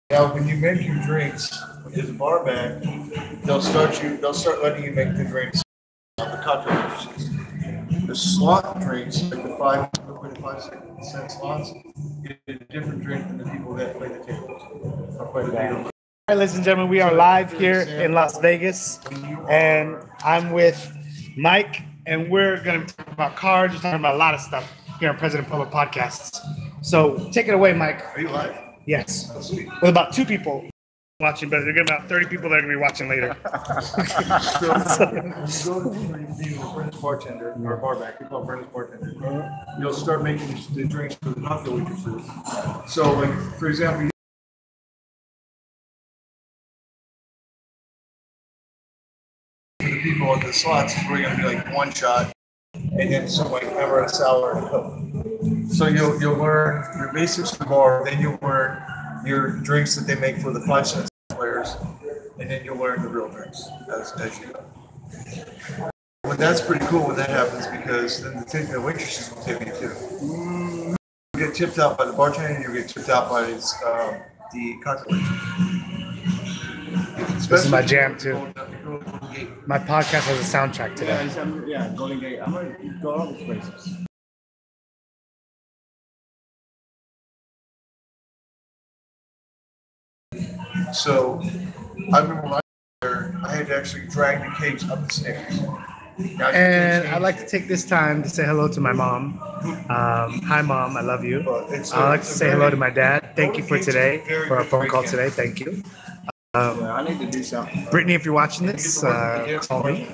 Now, when you make your drinks, as a bar back, they'll start letting you make the drinks on the cocktail dishes. The slot drinks, like the 5 cent slots, get a different drink than the people that play the tables. Or play the tables. All right, ladies and gentlemen, we are live here in Las Vegas, and I'm with Mike, and we're going to be talking about cards. We're talking about a lot of stuff here on President Polo podcasts. So take it away, Mike. Are you live? Yes. With about 2 people watching, but there's going to be about 30 people that are going to be watching later. So when you go to being a British bartender or a barback, we call it British bartender. You'll start making the drinks for the cocktail waitresses. So, like for example, the people at the slots is we're going to be like one shot, and then some like Emerald sour and Coke. So you'll learn your basics of the bar, then you'll learn your drinks that they make for the 5 cent players, and then you'll learn the real drinks as you go. Well, that's pretty cool when that happens because then the waitresses will tip you too. You get tipped out by the bartender, and you get tipped out by the cocktail waitress. This is my jam too. My podcast has a soundtrack today. Yeah, Golden Gate. I'm going to go all these places. So I remember when I was there, I had to actually drag the cakes up the stairs. And I'd like to take this time to say hello to my mom. Hi, Mom. I love you. I'd like to say hello to my dad. Thank you for today, for our phone call today. Thank you. I need to do something. Brittany, if you're watching this, call me.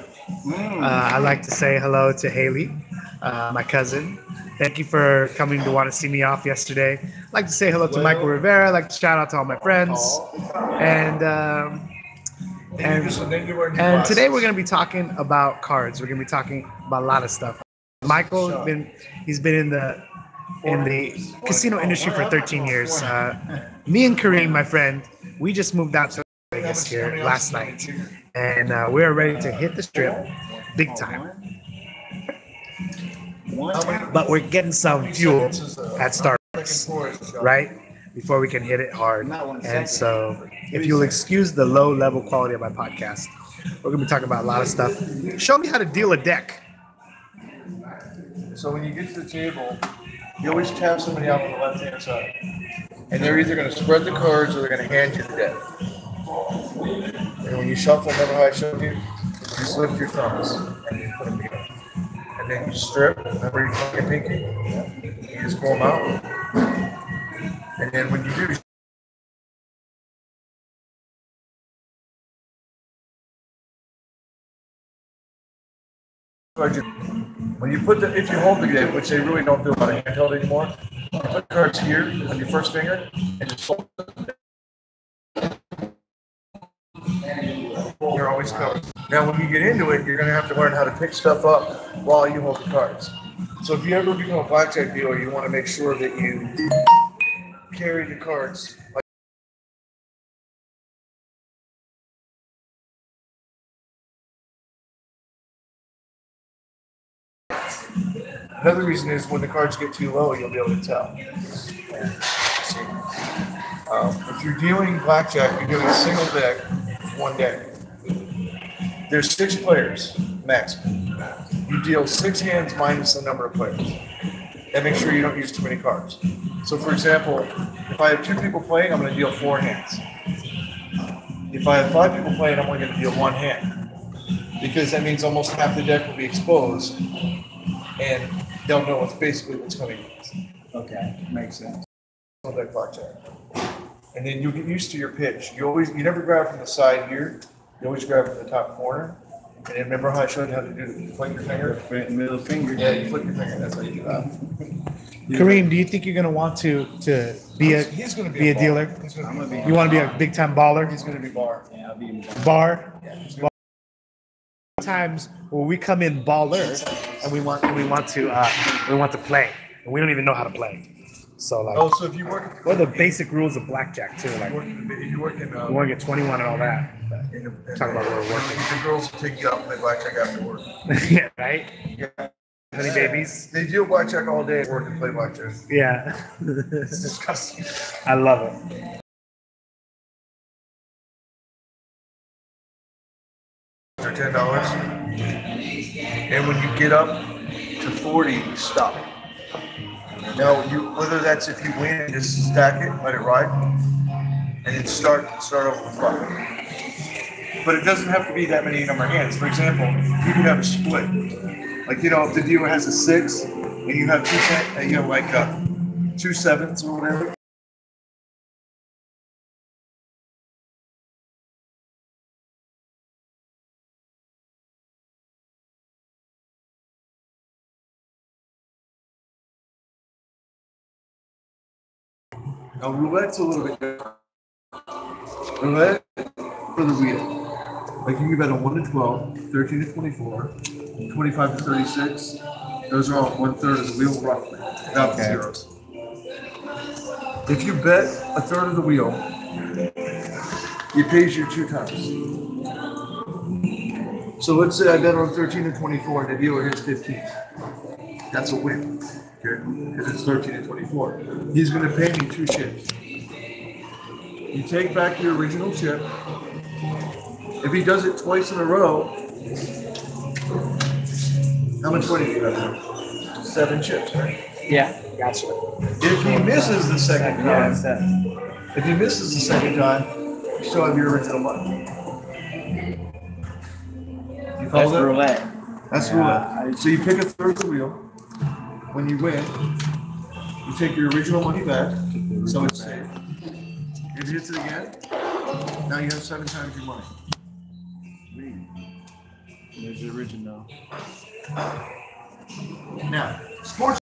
I'd like to say hello to Haley, my cousin. Thank you for coming to want to see me off yesterday. I'd like to say hello to Michael Rivera. I'd like to shout out to all my friends. And today we're going to be talking about cards. We're going to be talking about a lot of stuff. Michael, he's been in the casino industry for 13 years. Me and Kareem, my friend, we just moved out to Vegas here last night, and we're ready to hit the strip big time. But we're getting some fuel at Starbucks, right? Before we can hit it hard. And so, if you'll excuse the low level quality of my podcast, we're going to be talking about a lot of stuff. Show me how to deal a deck. So when you get to the table, you always tap somebody out on the left-hand side. And they're either going to spread the cards or they're going to hand you the deck. And when you shuffle, remember how I showed you? Just lift your thumbs and you put them together. And then you strip, remember your fucking pinky? You just pull them out. And then when you do, when you put if you hold the deck, which they really don't do a lot of handheld anymore, you put cards here on your first finger and just fold them. You're always covered. Now, when you get into it, you're going to have to learn how to pick stuff up while you hold the cards. So if you ever become a blackjack dealer, you want to make sure that you carry the cards. Another reason is when the cards get too low, you'll be able to tell. If you're dealing blackjack, you're doing a single deck, one deck. There's 6 players, max. You deal 6 hands minus the number of players. And make sure you don't use too many cards. So for example, if I have 2 people playing, I'm going to deal 4 hands. If I have 5 people playing, I'm only going to deal 1 hand. Because that means almost half the deck will be exposed, and they'll know what's coming in. Okay, makes sense. Deck blackjack. And then you'll get used to your pitch. You never grab from the side here. You always grab from the top corner. And then remember how I showed you how to do it? You flick your finger. Middle finger. Yeah, you flick your finger. That's how you do that. Kareem, do you think you're going to want to be a dealer? You want to be a big time baller? He's going to be bar. Yeah, I'll be bar. Yeah, times where we come in baller and we want to play, and we don't even know how to play. So like, so if you work, what are the basic rules of blackjack too? Like, if you work in, we want to get 21 and all that. Talk about where we're working. The girls will take you out and play blackjack after work. Yeah, right. Yeah. Honey babies. They deal blackjack all day at work and play blackjack. Yeah. It's disgusting. I love it. or $10. And when you get up to 40, you stop. Now, whether that's if you win, just stack it, let it ride, and then start over with 5. But it doesn't have to be that many number of hands. For example, you could have a split. Like, you know, if the dealer has a 6 and you have like 2 7s or whatever. Now, roulette's a little bit different. Roulette for the wheel. Like you can bet on 1 to 12, 13 to 24, 25 to 36. Those are all 1/3 of the wheel roughly, without the zeros. If you bet 1/3 of the wheel, it pays you 2 times. So let's say I bet on 13 to 24 and the dealer hits 15. That's a win. Okay? Because it's 13 to 24. He's going to pay me 2 chips. You take back your original chip. If he does it twice in a row, how much money do you have? 7 chips, right? Yeah, gotcha. If he misses the second time, you still have your original money. You follow that? Roulette. That's roulette. So you pick 1/3 of the wheel. When you win, you take your original money back, so it's safe. If you hit it again, now you have 7 times your money. There's the original. Now, sports.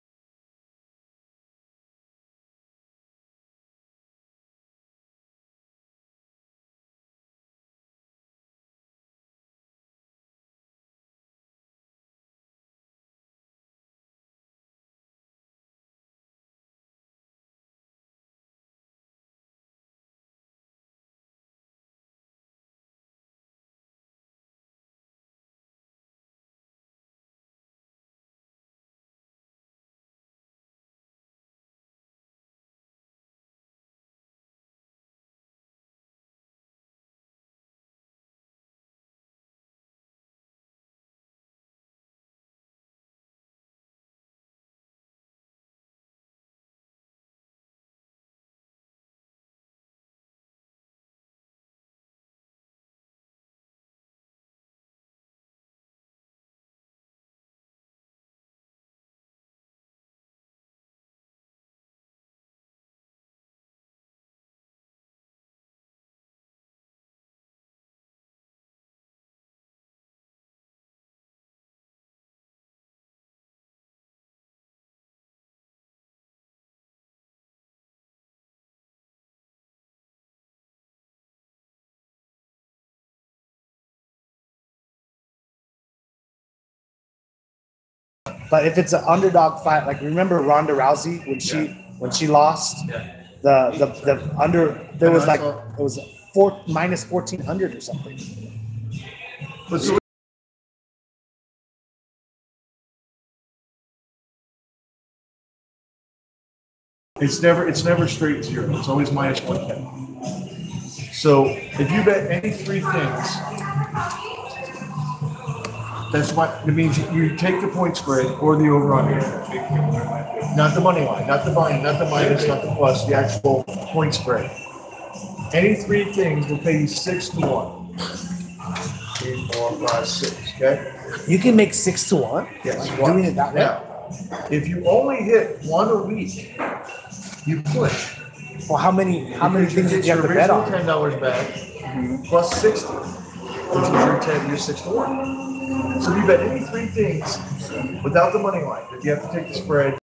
But if it's an underdog fight, like remember Ronda Rousey when she lost, the under there was like it was minus 1,400 or something. But so it's never straight 0. It's always minus 110. So if you bet any 3 things, that's what it means. You take the point spread or the over/under, not the money line, not the minus, not the plus, the actual point spread. Any 3 things will pay you 6 to 1. 3, 4, 5, 6. Okay. You can make 6 to 1. Yes. Like doing it that way. Now, if you only hit 1 a week, you push. Well, how many things did you have to bet on? $10 back plus 60, which is your 10, your 6 to 1. So if you bet any 3 things without the money line, if you have to take the spread.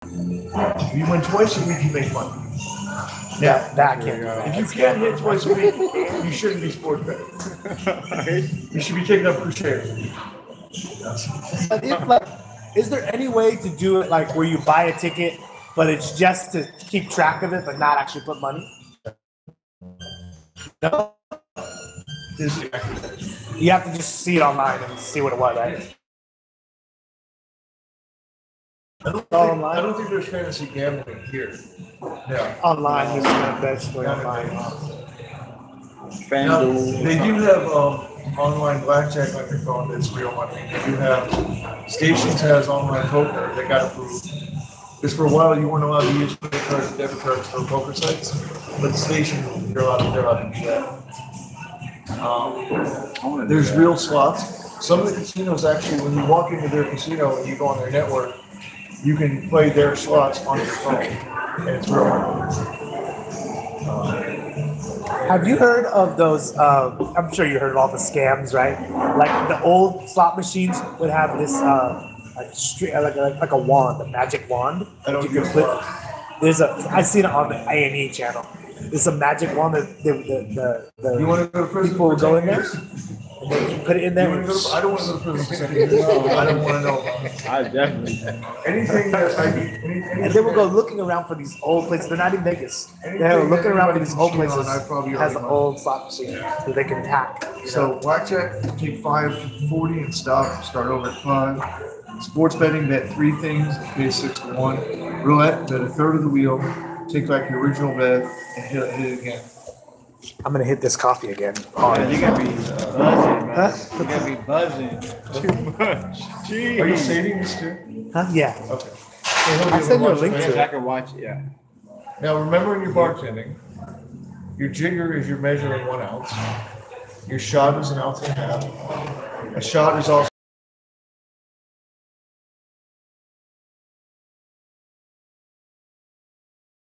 If you win twice a week, you make money. Yeah, that can't do. If you can't hit twice a week, you shouldn't be sports betting. You should be taking up per share. But if like, is there any way to do it like where you buy a ticket, but it's just to keep track of it, but not actually put money? No. You have to just see it online and see what it was, right? I don't think there's fantasy gambling here. Yeah. Online is basically online. Now, FanDuel. they do have online blackjack on your phone that's real money. They do have Stations has online poker that got approved. Because for a while you weren't allowed to use credit cards and debit cards for poker sites, but Station they're allowed to do that. There's real slots. Some of the casinos actually, when you walk into their casino and you go on their network, you can play their slots on your phone, and it's real money. Have you heard of those? I'm sure you heard of all the scams, right? Like the old slot machines would have this like a wand, a magic wand. I don't You can use put. that. I've seen it on the A&E channel. There's a magic wand that the You want to go to prison people for go in 10 there years? and they can put it in You there. wanna go to- I don't want to go to prison for 10 years. I don't want to know about it. I definitely. Anything that I need, And they will go looking around for these old places. They're not in Vegas. They're looking around for these old places. I probably Has an already old slot machine that they can hack. So blackjack, take 5 to 40 and stop. Start over at 5. Sports betting, bet 3 things, pay 6 to 1. Roulette, bet a third of the wheel. Take back your original bet and hit it again. I'm gonna hit this coffee again. Man, you gotta be buzzing, man. Huh? You gotta be buzzing. Too much. Jeez. Are you saving this too? Huh? Yeah. Okay. I'll send you a link to I it. can watch it, yeah. Now remember when you're bartending, your jigger is you're measuring 1 ounce. Your shot is 1.5 ounces. A shot is also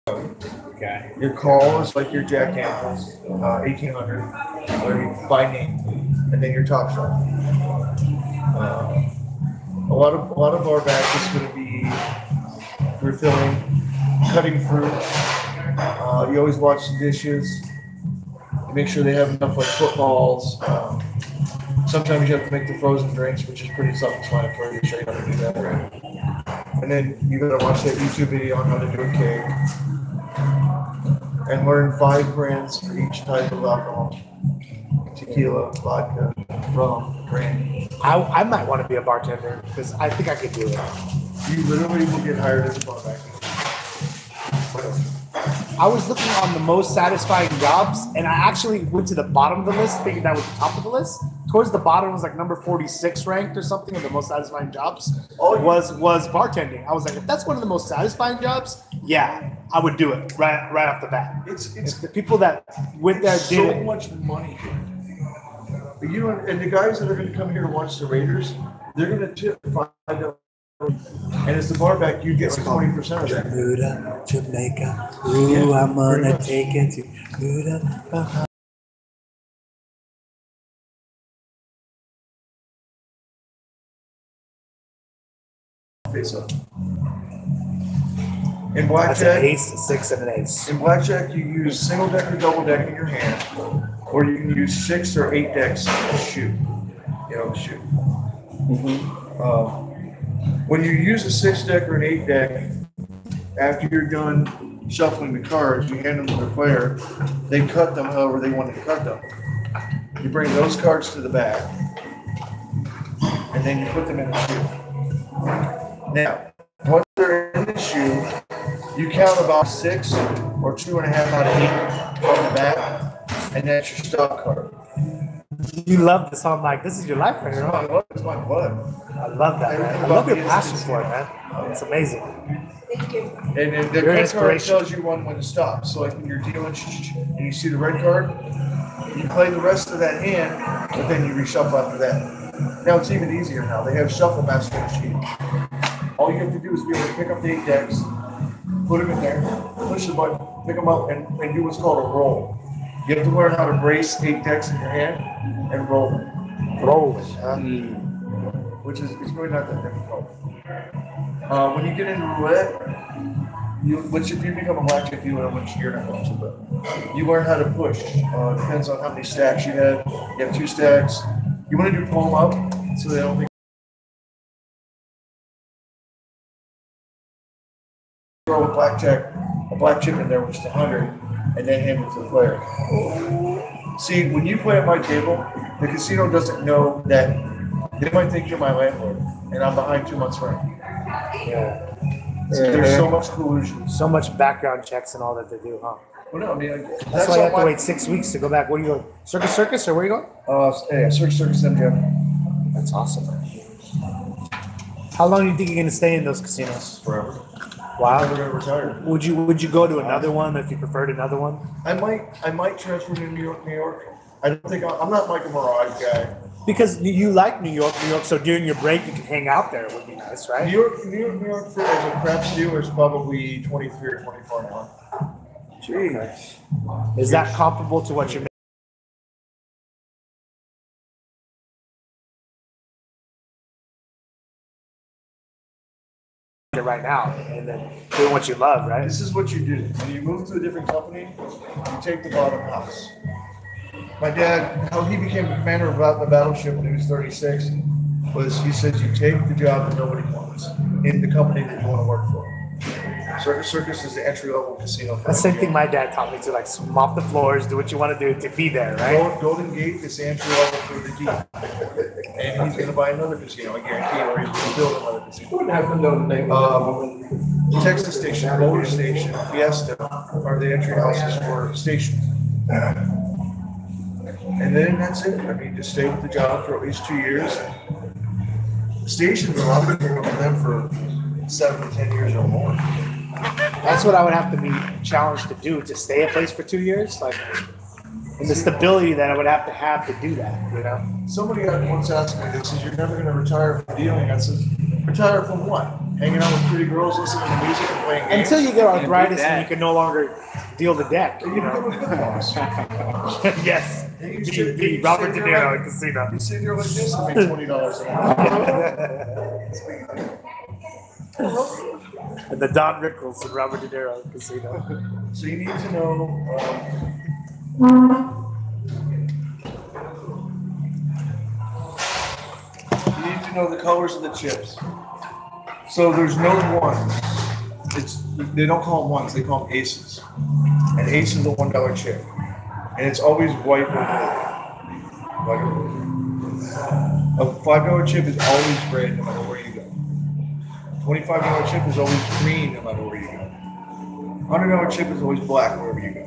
Okay. your call is like your Jack Daniels, 1800, or by name, and then your top shot. A lot of our back is going to be refilling, cutting fruit. You always watch the dishes. You make sure they have enough like footballs. Sometimes you have to make the frozen drinks, which is pretty self-explanatory to show you how to do that. And then you got to watch that YouTube video on how to do a cake. And learn 5 brands for each type of alcohol: tequila, vodka, rum, brandy. I might want to be a bartender because I think I could do it. You literally will get hired as a barback. I was looking on the most satisfying jobs, and I actually went to the bottom of the list, thinking that was the top of the list. Towards the bottom was like number 46 ranked or something of the most satisfying jobs. Was bartending. I was like, if that's one of the most satisfying jobs, yeah, I would do it right off the bat. It's If the people that went there did so it. much money. But you know, and the guys that are going to come here to watch the Raiders, they're going to tip $5. And as the barback, you get like 20% of that. Bermuda, Jamaica. Ooh, Yeah, I'm gonna pretty much. take it to Bermuda. Face up. In That's an blackjack, ace, a 6, and an ace. in blackjack, you use single deck or double deck in your hand, or you can use 6 or 8 decks to shoot. You know, shoot. When you use a 6 deck or an 8 deck, after you're done shuffling the cards, you hand them to the player. They cut them however they want to cut them. You bring those cards to the back, and then you put them in the shoe. Now, once they're in the shoe, you count about 6 or 2.5 out of 8 from the back, and that's your stop card. You love this, huh? I'm like, this is your life right here, huh? It's my blood. I love that, man. I love your passion for it, man. It's amazing. And then the Your red card inspiration. tells you when to stop. So like when you're dealing and you see the red card, you play the rest of that hand, but then you reshuffle after that. Now it's even easier now. They have shuffle master machine. All you have to do is be able to pick up the 8 decks, put them in there, push the button, pick them up, and do what's called a roll. You have to learn how to brace 8 decks in your hand and roll them. Rolling, huh? Which is it's really not that difficult. When you get into roulette, which if you become a blackjack dealer, which you're not going to, but you learn how to push. Depends on how many stacks you have. You have 2 stacks. You want to do palm up so they don't think. Throw a black chip in there, which is 100, and then hand it to the player. See, when you play at my table, the casino doesn't know that. They might think you're my landlord, and I'm behind 2 months' rent. Yeah. There's so much collusion. So much background checks and all that they do, huh? Well, no, I mean, That's why you have to wait 6 weeks to go back. Where do you go? Circus Circus or where you going? Yeah, Circus Circus MGM. That's awesome. How long do you think you're gonna stay in those casinos? Forever. Wow. I'm never gonna retire. Would you go to another one if you preferred another one? I might transfer to New York. I don't think I'm not like a Mirage guy. Because you like New York, so during your break you can hang out there. It would be nice, right? New York for as a craps dealer is probably 23 or 24 an hour. Jeez. Is that comparable to what you're making right now, and then doing what you love, right? This is what you do. When you move to a different company, you take the bottom house. My dad, how he became the commander of the battleship when he was 36, was he said you take the job that nobody wants in the company that you want to work for. Circus Circus is the entry-level casino. That's the same thing my dad taught me to, like, mop the floors, do what you want to do to be there, right? Golden Gate is the entry-level for the deep. And he's going to buy another casino, I guarantee, or he's going to build another casino. I wouldn't have to know the name of Texas Station, Boulder Station, Fiesta are the entry houses for stations. And then that's it. I mean, just stay with the job for at least 2 years. Stations, a lot of people go for them for 7 to 10 years or more. That's what I would have to be challenged to do, to stay a place for 2 years, like, and the stability that I would have to do that, you know? Somebody once asked me, they said, "You're never going to retire from dealing." I said, "Retire from what? Hanging out with pretty girls, listening to music, and playing games?" Until you get arthritis and you can no longer deal the deck, you know? Yes. Be Robert De Niro in Casino. You sit here like this and make $20 an hour. And the Don Rickles and Robert De Niro in Casino. So you need to know. You need to know the colors of the chips. So there's no ones. They don't call them ones. They call them aces. An ace is a $1 chip, and it's always white or blue. A $5 chip is always red no matter where you go. $25 chip is always green no matter where you go. $100 chip is always black wherever you go.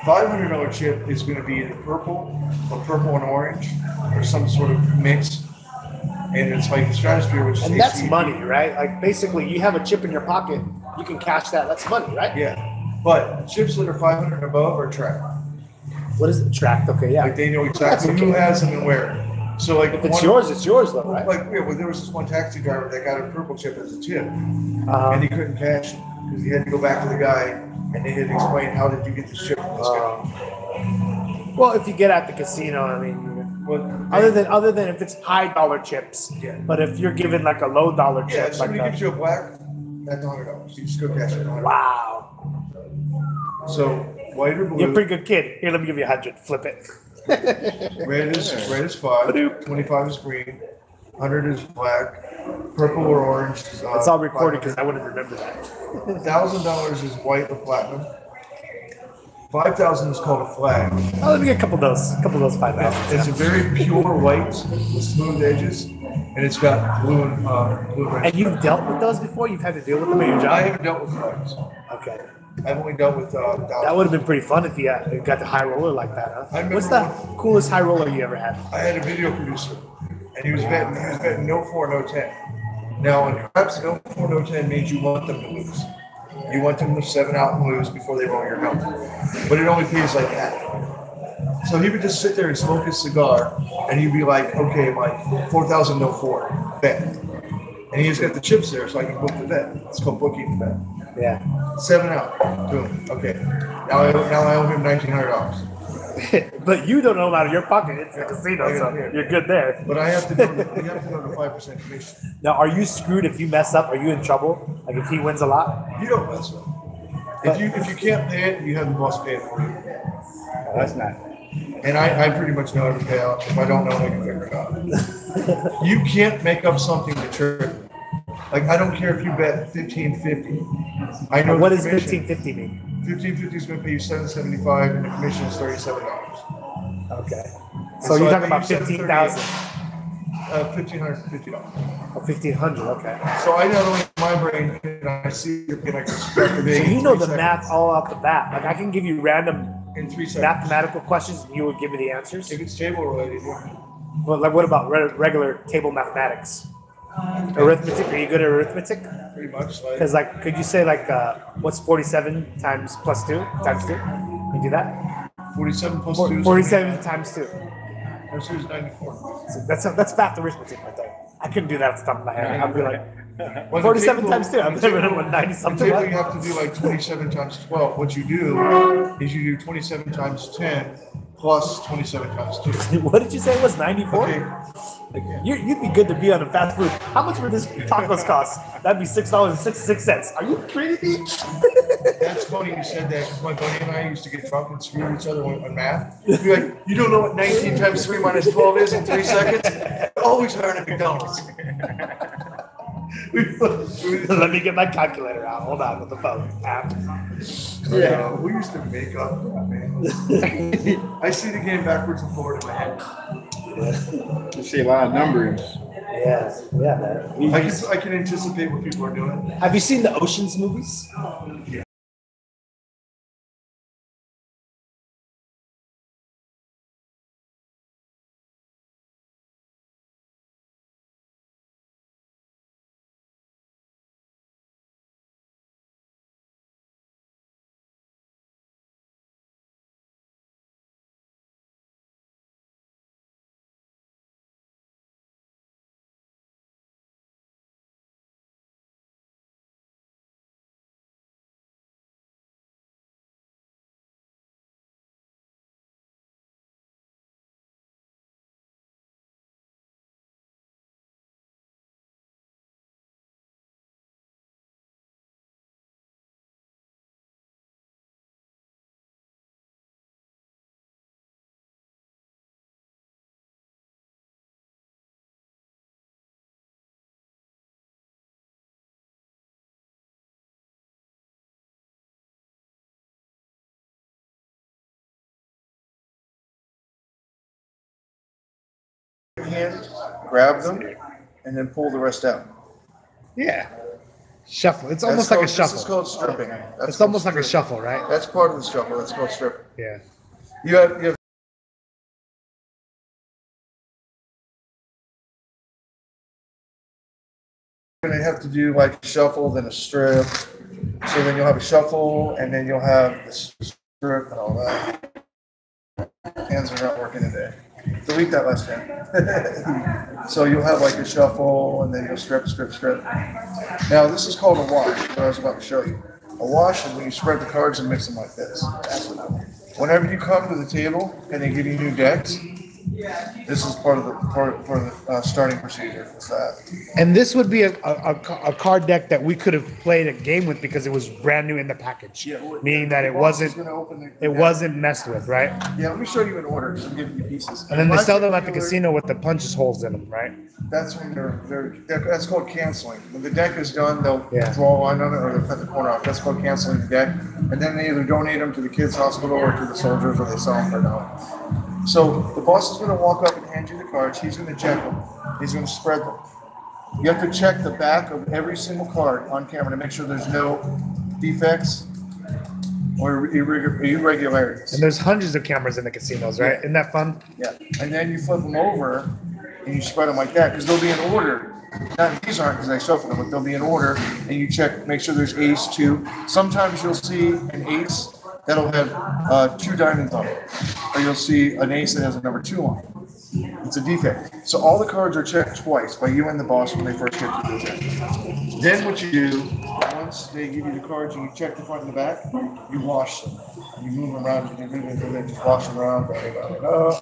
$500 chip is going to be either purple or purple and orange or some sort of mix. And it's like the stratosphere, which is and that's money, right? Like basically, you have a chip in your pocket, you can cash that. That's money, right? Yeah. But chips that are 500 and above are tracked. What is it? Tracked? Okay, yeah. Like they know exactly who has them and where. So like if it's yours, it's yours though, right? Like yeah, well, there was this one taxi driver that got a purple chip as a tip, and he couldn't cash it because he had to go back to the guy and they had to explain how did you get this chip from this guy. Well, if you get at the casino, I mean. Well, other than if it's $high chips, yeah. But if you're given like a $low chip, yeah, if somebody gives you a black, that's $100. You just go cash it. Wow. So white or blue. You're a pretty good kid. Here, let me give you 100. Flip it. Red is 5. 25 is green. 100 is black. Purple or orange is. It's all recorded because I wouldn't remember that. $1,000 is white or platinum. 5,000 is called a flag. Oh, let me get a couple of those 5,000. It's a very pure white with smooth edges, and it's got blue and blue. And you've dealt with those before? You've had to deal with them in your job? I haven't dealt with flags. Okay. I've only dealt with. That would have been pretty fun if you got the high roller like that, huh? What's the coolest high roller you ever had? I had a video producer, and he was betting no 4, no 10. Now, in craps, no 4, no 10 means you want them to lose. You want them to 7 out and lose before they roll your number. But it only pays like that. So he would just sit there and smoke his cigar, and he'd be like, okay, Mike, 4,000, no 4, bet. And he's got the chips there, so I can book the bet. It's called booking the bet. Yeah. 7 out. Boom. Okay. Now I owe him $1,900. But you don't know out of your pocket. It's the casino, so you're good there. But I have to go to 5% commission. Now, are you screwed if you mess up? Are you in trouble? Like if he wins a lot? You don't mess up. If you can't pay it, you have the boss pay it for you. Oh, that's nice. And I pretty much know how to pay out. If I don't know, I can figure it out. You can't make up something to trigger. Like I don't care if you bet 15.50. I know. What does 15.50 mean? 15.50 is going to pay you $7.75, and the commission is $37. Okay. So you're talking about 15,000. $1,550. Oh, 1,500. Okay. So I not only my brain and I see it and I can subtract the So egg you in know 3 the seconds. math all out the bat. Like I can give you random In 3 seconds. mathematical questions and you would give me the answers. If it's table related, yeah. Well, like what about regular table mathematics? Arithmetic? Are you good at arithmetic? Pretty much. Like, Because like, could you say like, what's 47 times plus 2 times 2? Can you do that? 47 plus 2 is 47 times 2. That's 94. So that's fast arithmetic right there. I couldn't do that off the top of my head. I'd be like, Well, 47 the times 2. I'm living at 90 The something. table you have to do like 27 times 12. What you do is you do 27 times 10 plus 27 times 2. What did you say it was 94? Okay. You'd be good to be on a fast food. How much would this tacos cost? That'd be $6.66. Are you kidding me? That's funny you said that because my buddy and I used to get drunk and screw each other on math. We'd be like, you don't know what 19 times 3 minus 12 is in 3 seconds? Always learn at McDonald's. Let me get my calculator out. Hold on with the phone app. Yeah, we used to make up that, man. I see the game backwards and forward in my head. You see a lot of numbers. Yeah, man. I can anticipate what people are doing. Have you seen the Ocean's movies? Yeah. Hand, grab them, and then pull the rest out. Yeah. Shuffle. It's almost like a shuffle. This is called stripping. It's almost like a shuffle, right? That's part of the shuffle. That's called stripping. Yeah. You have you're gonna have to do like a shuffle, then a strip. So then you'll have a shuffle, and then you'll have the strip and all that. Hands are not working today. Delete that last hand. So you'll have like a shuffle, and then you'll strip, strip, strip. Now this is called a wash, what I was about to show you. A wash is when you spread the cards and mix them like this. Whenever you come to the table and they give you new decks, this is part of the starting procedure. It's that. And this would be a card deck that we could have played a game with because it was brand new in the package, meaning that it wasn't messed with, right? Yeah, let me show you in order because I'm giving you pieces. And then they sell them at the casino with the punches holes in them, right? That's when that's called canceling. When the deck is done, they'll Yeah. draw a line on it or they'll cut the corner off. That's called canceling the deck. And then they either donate them to the kids' hospital or to the soldiers, or they sell them for $1. So the boss is going to walk up and hand you the cards. He's going to check them. He's going to spread them. You have to check the back of every single card on camera to make sure there's no defects or irregularities. And there's hundreds of cameras in the casinos, right? Isn't that fun? Yeah. And then you flip them over and you spread them like that because they'll be in order. Not these aren't because I shuffle them, but they'll be in order. And you check, make sure there's ace, 2. Sometimes you'll see an ace that'll have 2 diamonds on it, or you'll see an ace that has a number 2 on it. It's a defect. So all the cards are checked twice by you and the boss when they first get to the deck. Then what you do, once they give you the cards and you check the front and the back, you wash them. You move them around, and then just wash them around, blah, blah, blah, blah.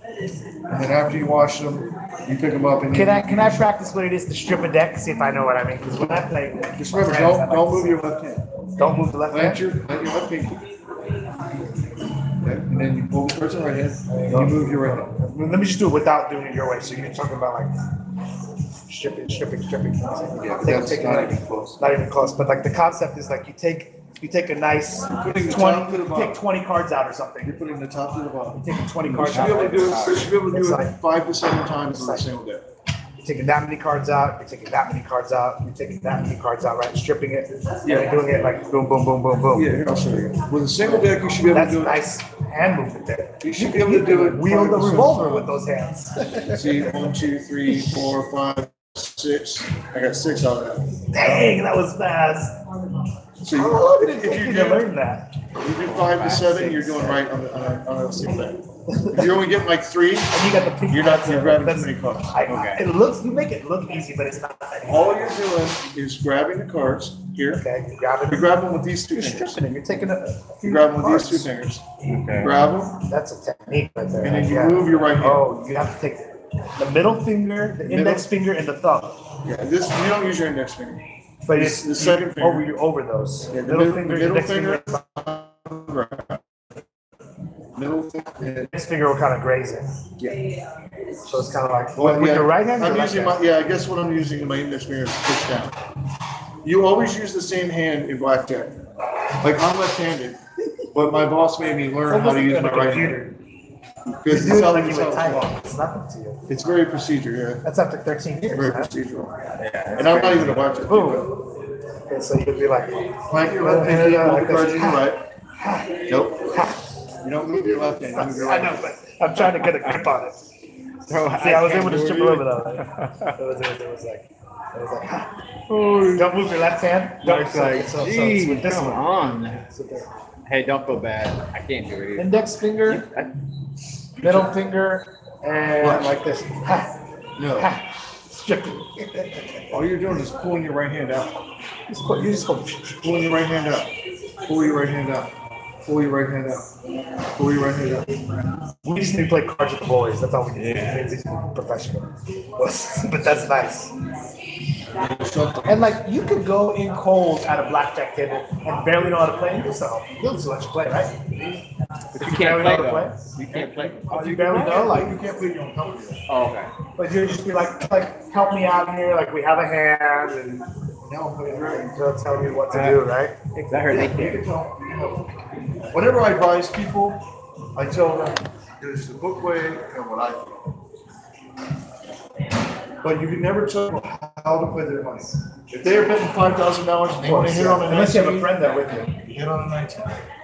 And then after you wash them, you pick them up and Can I practice what it is to strip a deck? See if I know what I mean. Because when I play, just remember, don't move your left hand. Don't move the left hand. Plant your left pinky. Okay. And then you pull the person right hand, and you move your right hand. Let me just do it without doing it your way. So you're talking about like stripping. Yeah, that's not even close. Not even close. But like the concept is like you take a nice Putting the 20, top to the bottom. take 20 cards out or something. You're putting the top to the bottom. You're taking 20 You cards should out. be able to do it. You should be able to It's do like- it 5 to 7 times on a single day. taking that many cards out, you're taking that many cards out, you're taking that many cards out, right? Stripping it, and doing it like boom, boom, boom, boom, boom. Yeah, here, I'll show you. With a single deck, you should be able That's to do it. nice hand movement there. You should be able to do it. Wield a 5%. revolver with those hands. See, 1, 2, 3, 4, 5, 6. I got 6 out of that. Dang, that was fast. So How long did it if take you you do, to learn that? you do 5 to 7, you're doing right on a single deck. If you're only getting like 3, And you got the pink you're not cards in grabbing there. too many cards. It looks, you make it look easy, but it's not that easy. All you're doing is grabbing the cards here. Okay, you grab it. You grab them with these 2 You're fingers. stripping it. You're taking a few You grab them with cards. these 2 fingers. Okay. Grab them, That's a technique right there. and then you Yeah. move your right hand. Oh, you have to take the middle finger, the index finger, and the thumb. Yeah, this you don't use your index finger. But This- it's the second finger. over you over those. Yeah, the middle finger, middle index finger. finger. Grab. Middle finger. Index finger will kind of graze it. Yeah. So it's kind of like Well, with yeah, your right hand. I'm or using left my, I guess what I'm using in my index finger is push down. You always use the same hand in blackjack. Like I'm left-handed, but my boss made me hand? learn how to use my right hand. You Because do it's it how like you it's would how type. it's walked. It's nothing to you. It's very procedure, yeah. That's after 13 years. Very Huh? procedural. Yeah. And I'm not even a blackjack. Boom. Okay, so you'd be like, Plank your left hand, Yeah, move like the cards this. in your right. Nope. You don't move your left hand, you move your I right. know, but I'm trying to get a grip on it. See, I was able to strip a little bit of it. It was like, don't move your left hand. Don't, Mark's like, it's gee, with this come one. on. So there. Hey, don't feel bad. I can't do it either. Index finger, middle finger, and What? like this. No. Stripping. All you're doing is pulling your right hand out. You just go. Pull your right hand out. Pull your right hand out. Pull your right hand out. Pull your right hand out. We just need to play cards with the boys. That's all we can do. Yeah. It's professional. But that's nice. Shuffle. And like you could go in cold at a blackjack table and barely know how to play and yourself. You'll just let you play, right? But you You can't barely play know how to though. You can't play. If you barely know, like, You can't play your own company. Oh, okay. but you'll just be like, help me out here. Like we have a hand, and they'll tell me what to do, right? I heard they You can't. can tell. Whenever I advise people, I tell them there's the book way and what I think. But you can never tell them how to play their money. If they are betting $5,000 and they want to hit on a 19, Unless you have a friend there with you. hit on a 19.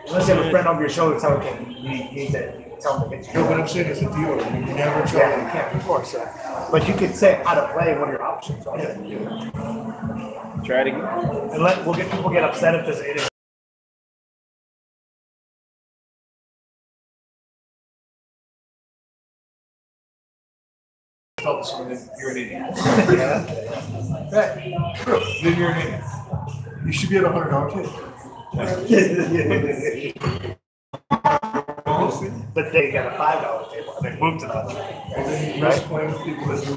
Unless you have a friend over your shoulder, tell them, okay, you need to tell them to get you. No, but I'm saying as a dealer, you can never tell Yeah, you them. can't, of course. But you could say how to play one of your options, right? Try it again. And we'll get people get upset if there's an Tell someone that you're an idiot. Right. Then you're an idiot. You should be at $100 tip. But they got a $5 table and they moved to that. And then you must play with people that do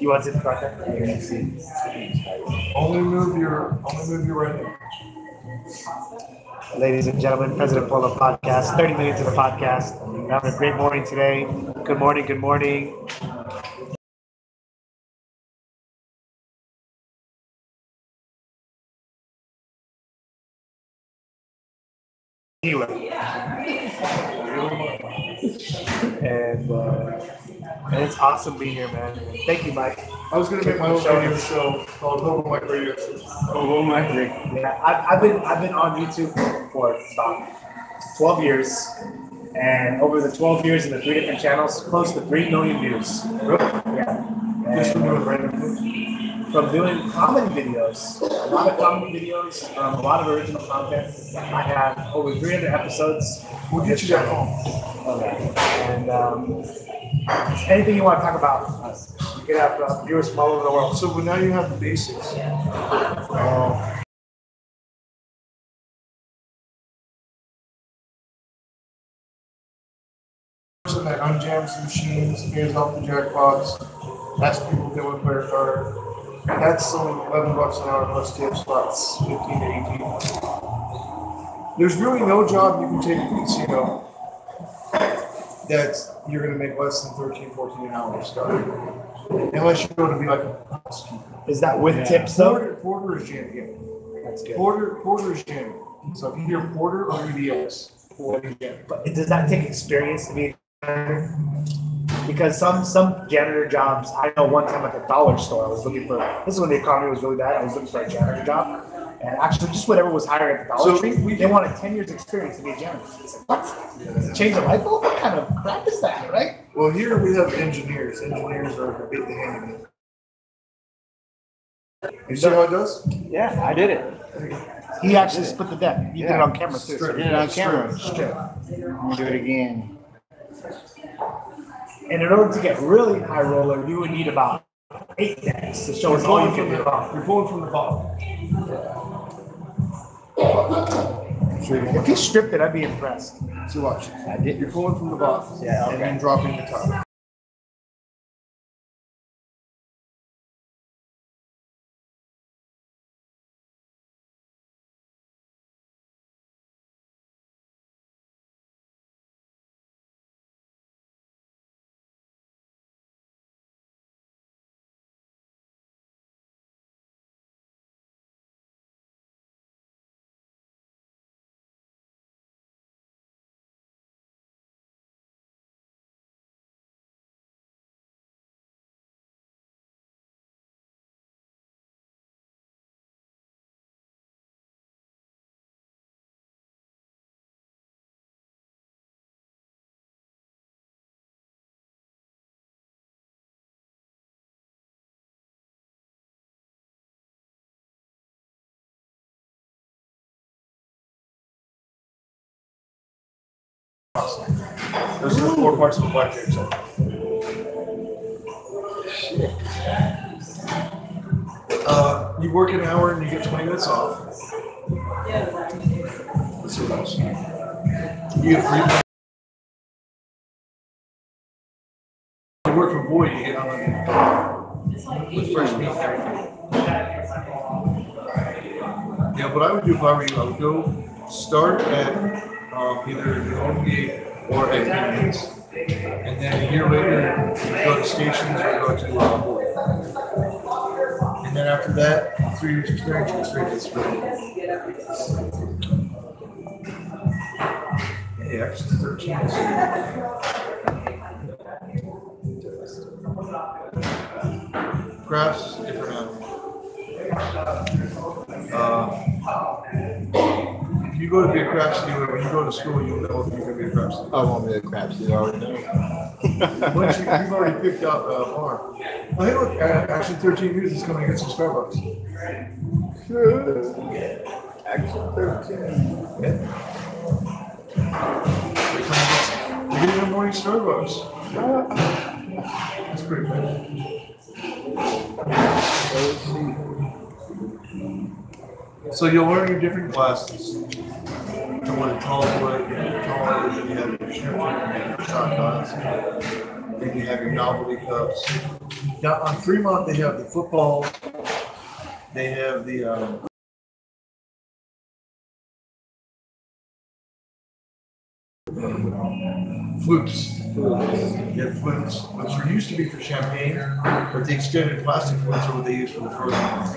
You want to see the card there? only move your right hand. Ladies and gentlemen, President Polo podcast, 30 minutes of the podcast. We're having a great morning today. Good morning, good morning. Anyway. And it's awesome being here, man. Thank you, Mike. I was gonna make my own radio show called Hobo Mike Radio Show. Oh my God. Yeah, I've been on YouTube for about 12 years, and over the 12 years in the 3 different channels, close to 3 million views. Really? Yeah. Just from And doing random things. from doing comedy videos, a lot of comedy videos, a lot of original content. I have over 300 episodes. We'll get you that phone. Okay. And anything you want to talk about, you can have viewers from all over the world. So now you have the basics. Person that unjams the machines, pays off the jackpots, asks people if they want to play a card. That's only $11 an hour plus tips, about 15 to 18. There's really no job you can take in the casino that you're going to make less than 13, 14 an hour to start. Unless you go to be like a housekeeper. Is that with tips though? Porter is jamming, yeah. That's good. Porter is jamming. So if you hear Porter or EBS, Porter is jamming. But does that take experience to be? because some janitor jobs. I know one time at the dollar store, I was looking for. This is when the economy was really bad. I was looking for a janitor job, and actually, just whatever was hired at the Dollar Tree, they wanted 10 years experience to be a janitor. I said, what? To change a light bulb? What kind of crap is that, right? Well, here we have engineers. Engineers are a bit the handyman. You see how it does? Yeah, I did it. He actually split the deck. You did it on camera too. I did it on camera. Straight. Let me do it again. And in order to get really high roller, you would need about 8 decks to show us all you can do. You're pulling from the bottom. If he stripped it, I'd be impressed. So watch. I did. You're pulling from the bottom. Yeah, okay. And then dropping the top. Those are the 4 parts of the blackjack set. You work an hour and you get 20 minutes off. Let's see what else. You get free. You work for Boyd, you get unlimited with fresh meat and everything. Yeah, what I would do if I were you, I would go start at either your own gate or at Indians. And then a year later, you go to stations or go to Boyd. And then after that, 3 years experience, you straight to spring. Yeah, actually 13 years. Crafts, different animal. If you go to be a crafts dealer, when you go to school, you'll know if you're going to be a crafts dealer. I won't be a crap dealer, I already know. Once you've already picked out a farm. Oh, hey, look, actually 13 years is coming to get some Starbucks. Actually, 13. Yeah. They're getting a morning Starbucks. That's pretty good. So you'll learn your different classes. To what a tall boy, then you have your shrimp, your shotguns, then you have your novelty cups. Now on Fremont, they have the football, they have the flutes. They have flutes, which used to be for champagne, but the extended plastic flutes are what they use for the frozen ones.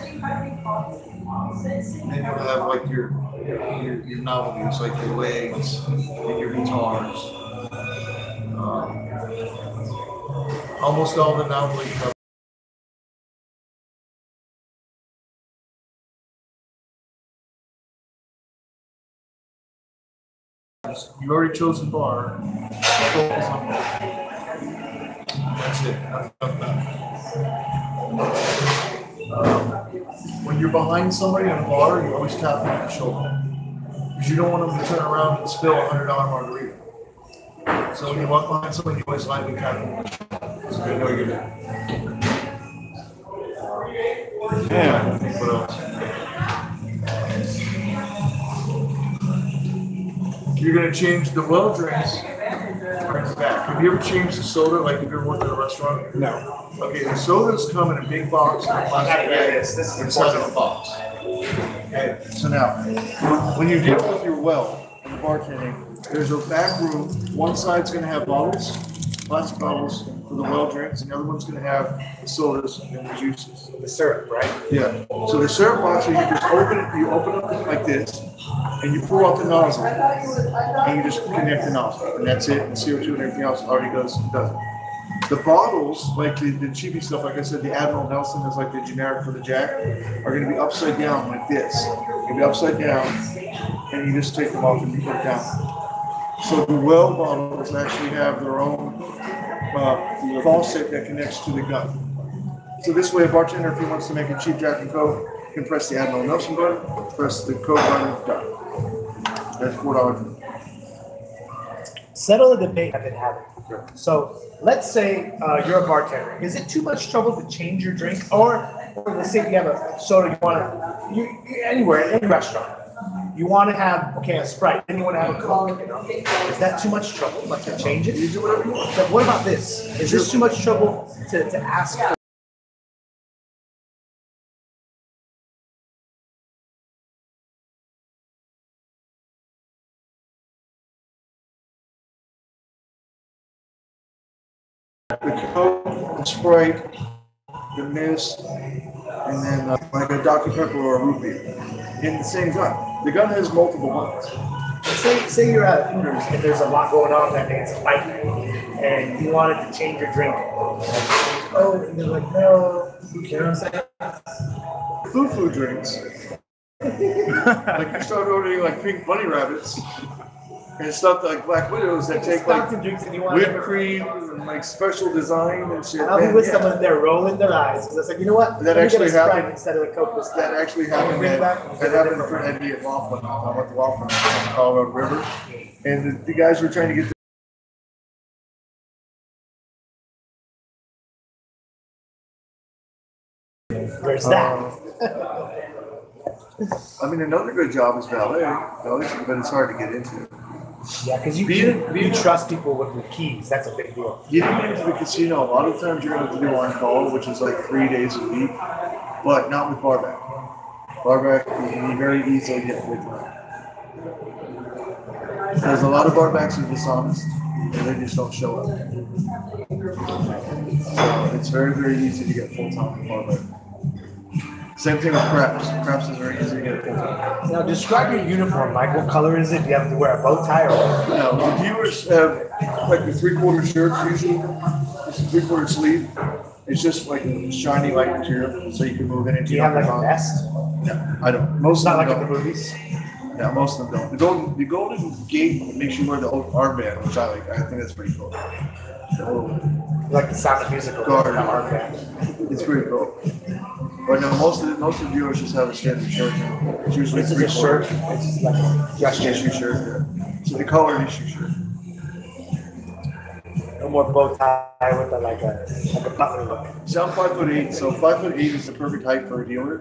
And then you'll have like your novelties, like your legs and your guitars. Almost all the novelty cups. You already chosen bar. Focus on that. That's it. When you're behind somebody in a bar, you always tap them on the shoulder. Because you don't want them to turn around and spill a $100 margarita. So when you walk behind somebody, you always lightly tap them on the shoulder. So they know you're there. Yeah. What else? You're going to change the well drinks. Back. Have you ever changed the soda, like if you're working at a restaurant? No. Okay, the sodas come in a big box in a plastic bag. This is inside of a box. Okay, so now, when you deal with your well and the bartending, there's a back room. One side's going to have bottles, plastic bottles for the well drinks, and the other one's going to have the sodas and the juices. the syrup, right? Yeah. So the syrup box, you just open it. You open up like this, and you pull out the nozzle, and you just connect the nozzle, and that's it. And CO2 and everything else already does it. The bottles, like the cheapy stuff, like I said, the Admiral Nelson is like the generic for the Jack, are going to be upside down like this. They're going to be upside down, and you just take them off and you put it down. So the well bottles actually have their own faucet that connects to the gun. So this way, a bartender, if he wants to make a cheap Jack and Coke, can press the Admiral Nelson button, press the Coke button, done. That's $4. Settle a debate I've been having. So let's say you're a bartender. Is it too much trouble to change your drink, or let's say if you have a soda, you want to anywhere, any restaurant, you want to have a Sprite, then you want to have a Coke. You know? Is that too much trouble, like to change it? You do whatever you want. But what about this? Is this too much trouble to ask for? The Coke, the Sprite, the Mist, and then like a Dr. Pepper or a root beer in the same gun. The gun has multiple buttons. Say you're at Hooters and there's a lot going on that day, it's a fight, and you wanted to change your drink. Oh, and they're like, no, you know what I'm saying? Food drinks. Like you start ordering like pink bunny rabbits. And stuff like Black Widows that take like whipped cream and like special design and shit. I'll be with someone there rolling their eyes because I said, you know what? That actually happened instead of the Coke. That actually happened. That happened for Eddie at Laughlin. I went to Laughlin on the Colorado River, and the guys were trying to get. There's that. I mean, another good job is valet, but it's hard to get into. Yeah, because you trust people with your keys. That's a big deal. Getting into the casino, a lot of times you're going to have to do on call, which is like 3 days a week, but not with barback. Barback, you can very easily get full time. Because a lot of barbacks are dishonest, and they just don't show up. So it's very, very easy to get full time with barback. Same thing with craps. Craps is very easy to get full time. Now, describe your uniform, Mike. What color is it? Do you have to wear a bow tie or what? No, the viewers have like the 3/4 shirts usually. It's a 3/4 sleeve. It's just like a shiny light material, so you can move in and. Do you have like a vest? No, I don't. Most not of them like don't. in the movies. Yeah, most of them don't. The golden gate makes you wear the old armband, which I like. I think that's pretty cool. Like the Sound of Music guard armband. It's pretty cool. But no, most of the viewers just have a standard shirt. It's usually This is a shirt. It's just like a dress issue shirt. Yeah. So they call it an issue shirt. No more bow tie with like a butler look. So I'm 5'8", so 5'8" is the perfect height for a dealer.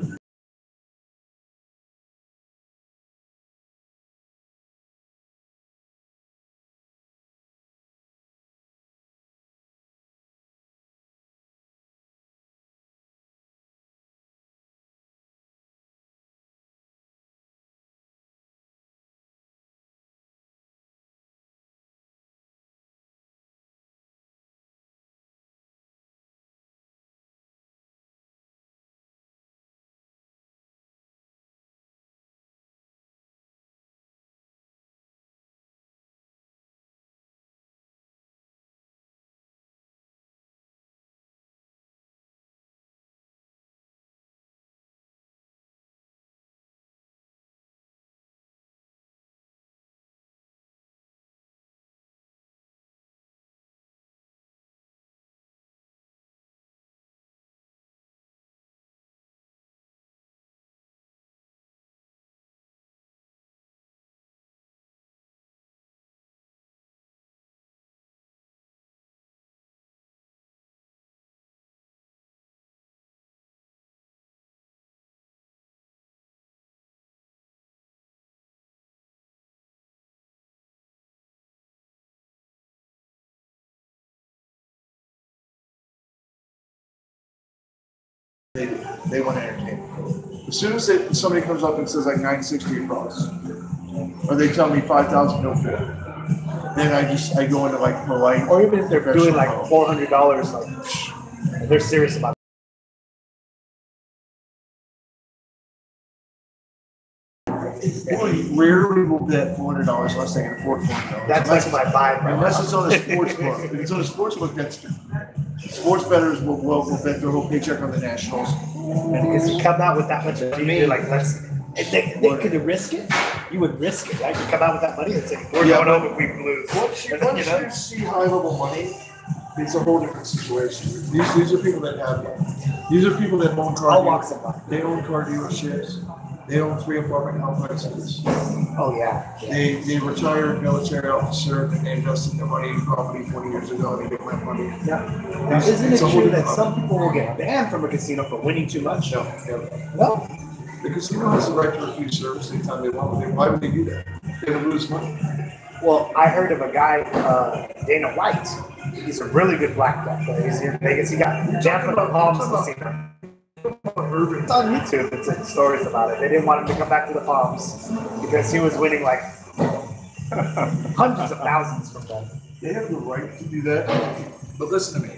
They want to entertain. As soon as somebody comes up and says like 960 across, or they tell me 5,000 no fit, then I go into like polite. Or even if they're doing like $400, like they're serious about it. Boy, rarely will bet $400 unless they can afford $400. That's like my vibe. Right Unless now. it's on a sports book. If it's on a sports book, that's sports bettors will bet their whole paycheck on the Nationals. And because you come out with that much money, you're like, let's. They could risk it. You would risk it, right? You come out with that money and say, We're Yeah, going home if we lose. Once you And then, you know, see high level money, it's a whole different situation. These are people that have, these are people that own car. All walks of life. They own car dealerships. They own 3 apartment complexes. Oh yeah. They retired military officer and they invested their money in property 20 years ago and they didn't have money. Yeah. Now, isn't it It's a whole true that different some people will get banned from a casino for winning too much? No. No. The casino has the right to refuse service anytime they want. Why would they do that? They're going to lose money. Well, I heard of a guy, Dana White. He's a really good blackjack player. He's here in Vegas. He got jammed for the Palms Casino. It's on YouTube. It's stories about it. They didn't want him to come back to the Palms because he was winning like hundreds of thousands from them. They have the right to do that. But listen to me.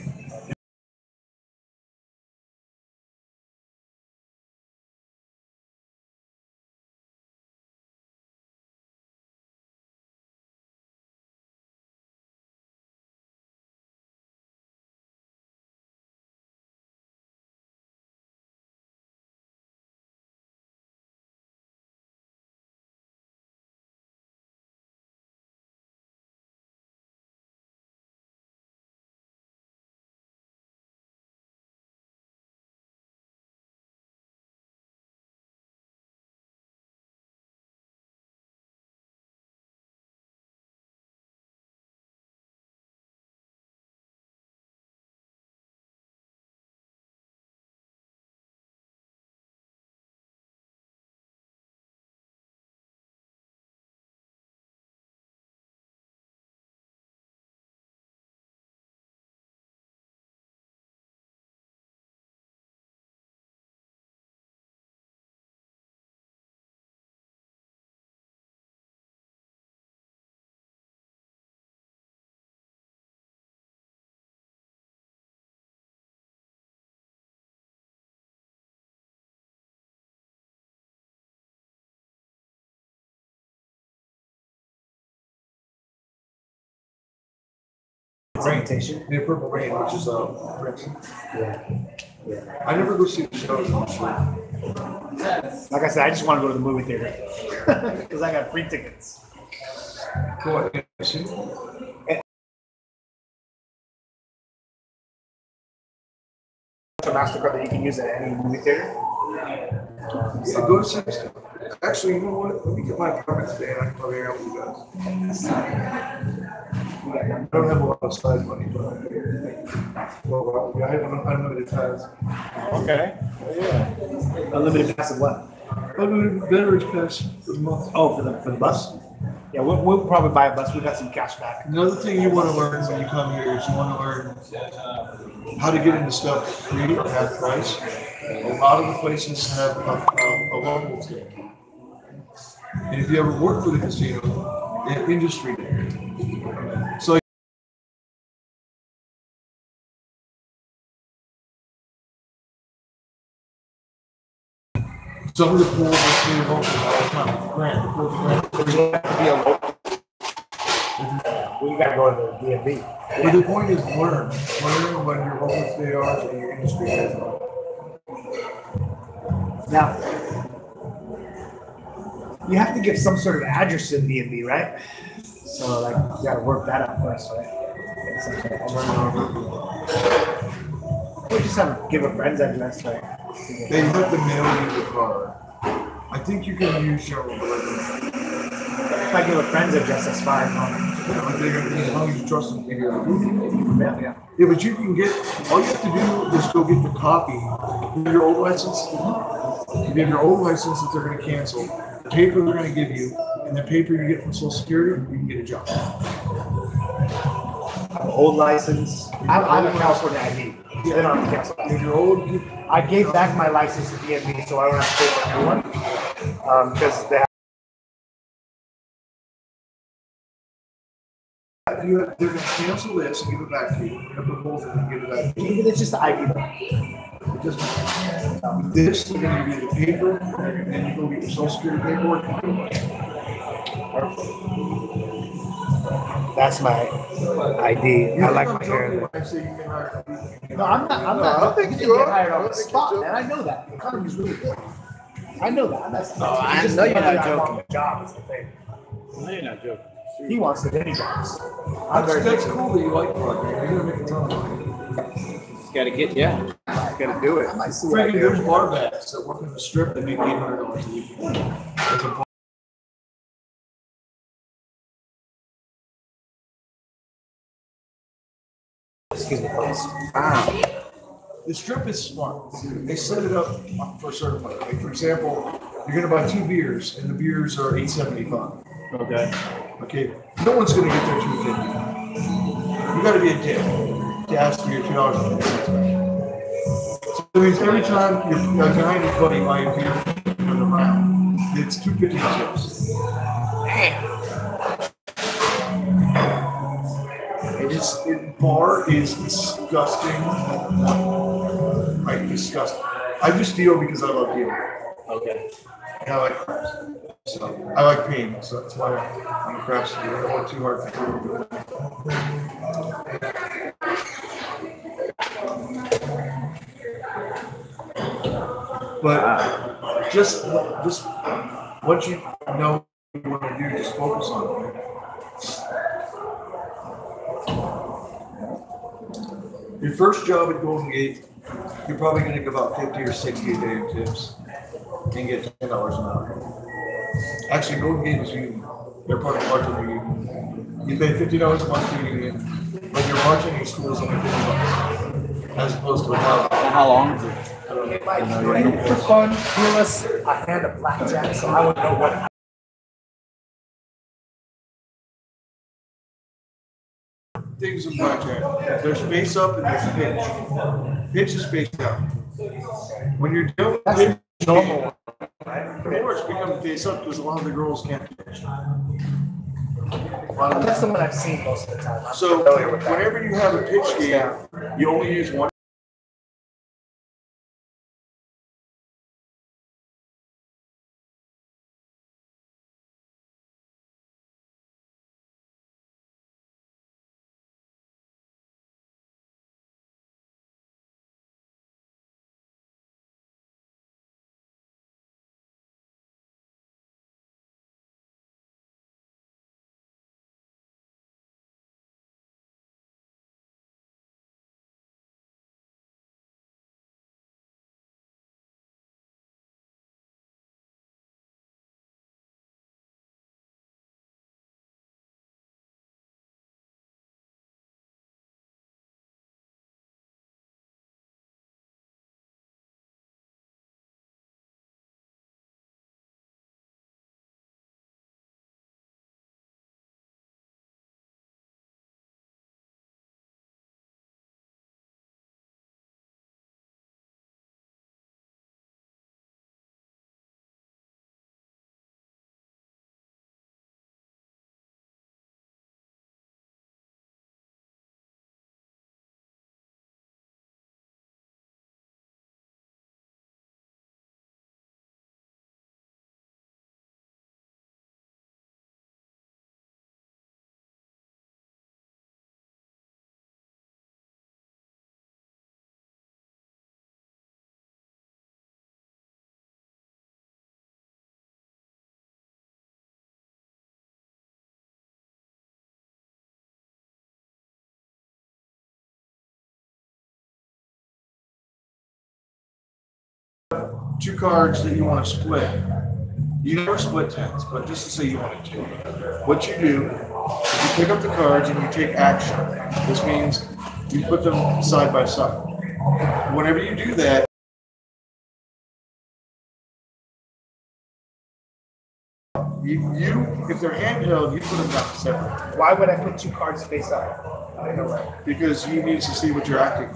Presentation. The Purple Rain, which is Prince. Yeah. I never go see the shows. I'm sure. Like I said, I just want to go to the movie theater because I got free tickets. Go ahead. See? A MasterCard that you can use at any movie theater. Yeah, go to see. Actually, you know what? Let me get my apartment today and I can probably hang out with you guys. I don't have a lot of size money, but I have unlimited pass. Okay. Yeah. Unlimited pass of what? Unlimited beverage pass for the month. Oh, for the bus? Yeah, we'll probably buy a bus. We got some cash back. Another thing you want to learn when you come here is you want to learn how to get into stuff free or half price. A lot of the places have a local team. And if you ever work for the casino, they have industry there. So some of the pools are free local all the time. Grant, the pools are grant. We gotta go to the DMV. But the point is learn what your local they are and your industry is. Now, you have to give some sort of address to the DMV, right? So, like, you gotta work that out first, right? We just have to give a friend's address, right? They have to mail you the card. I think you can use your own delivery. If I give a friend's address, that's fine. As long as you trust them to give you a Yeah. Yeah, but you can get, all you have to do is go get the copy of your old license. You get your old license that they're going to cancel, the paper they're going to give you, and the paper you get from Social Security, you can get a job. I have an old license. I have a California ID. They don't have to cancel. If you're old, I gave back my license to DMV, so I don't have to pay for a new one. Because they have. they're going to cancel this and give it back to you. They're going to put both of them and give it back to you. Even if it's just the ID though. Just with this, you're going to give you the paper, and then you go get your social security paperwork. That's my ID. I like my hair. When I say you can hire people. No, I'm not. I don't think you get are. hired I on don't the think spot, you're man. I know that. The economy's really good. I know that. I'm not, I just know you're the not guy joking. wants a job is the thing. No, you're not joking. He wants the day jobs. I'm That's, very that's cool that you like project. You're going to make a ton of money. Just gotta get, yeah. Just gotta do it. I might see what I Freaking, do. there's bar backs that work in the strip that make $800 a week. There's a bar- Excuse me, folks. The strip is smart. They set it up for a certain way. Like, for example, you're going to buy 2 beers, and the beers are $8.75. Okay. Okay, no one's going to get their $2.50. You got to be a dick to ask for your $2.50 back. So it means every time you're behind your buddy buying a beer in the round, it's $2.50 chips. Bar is disgusting. Right, disgusting. I just deal because I love dealing. Okay. And I like crafts. So I like pain, so that's why I'm a crafts dealer. I don't want too hard for But just what you know you want to do, just focus on it. Your first job at Golden Gate, you're probably going to give about 50 or 60 a day in tips and get $10 an hour. Actually, Golden Gate is union. They're part of the bartender union. You pay $50 a month to your union, but your bartending school is only $50, as opposed to $1,000. How long is it? For fun, deal us a hand of blackjack so I would know what. Things in blackjack. There's face up and there's pitch. Pitch is face down. When you're dealing with pitch, Normal. more it's becoming face up because a lot of the girls can't pitch. That's the one I've seen most of the time. I'm So familiar with that. whenever you have a pitch game, you only use one. Two cards that you want to split. You never split tens, but just to say you want to. What you do is you pick up the cards and you take action. This means you put them side by side. Whenever you do that, you if they're handheld, you put them down separate. Why would I put 2 cards face up? I don't know that. Because you need to see what you're acting.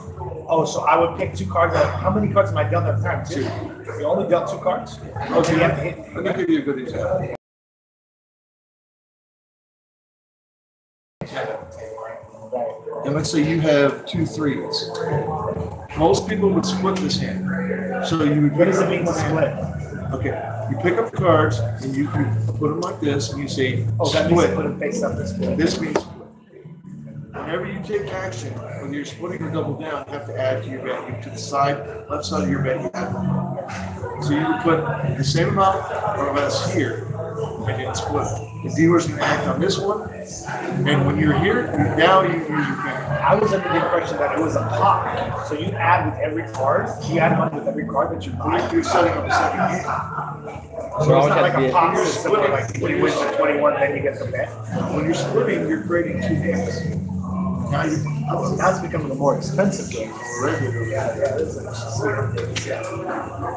Oh, so I would pick 2 cards. How many cards am I dealt at a time? 2. You only dealt 2 cards? Okay, You have to hit. let me give you a good example. And let's say you have 2 threes. Most people would split this hand. So you would. What does it mean to split? Okay, you pick up the cards and you put them like this, and you say Oh, that means split. you put them face up and split. This means split. Whenever you take action, whether you're splitting or double down, you have to add to your bet. To the left side of your bet, you add one. So you would put the same amount or less here, and then split. The dealer's going to act on this one, and when you're here, now you use your finger. I was under the impression that it was a pot. So you add with every card. You add money with every card that you buy. You're setting up a second hand. So it's not like a pot system where like when you win the 21, then you get the bet. When you're splitting, you're creating two hands. Now That's becoming a more expensive game. regular.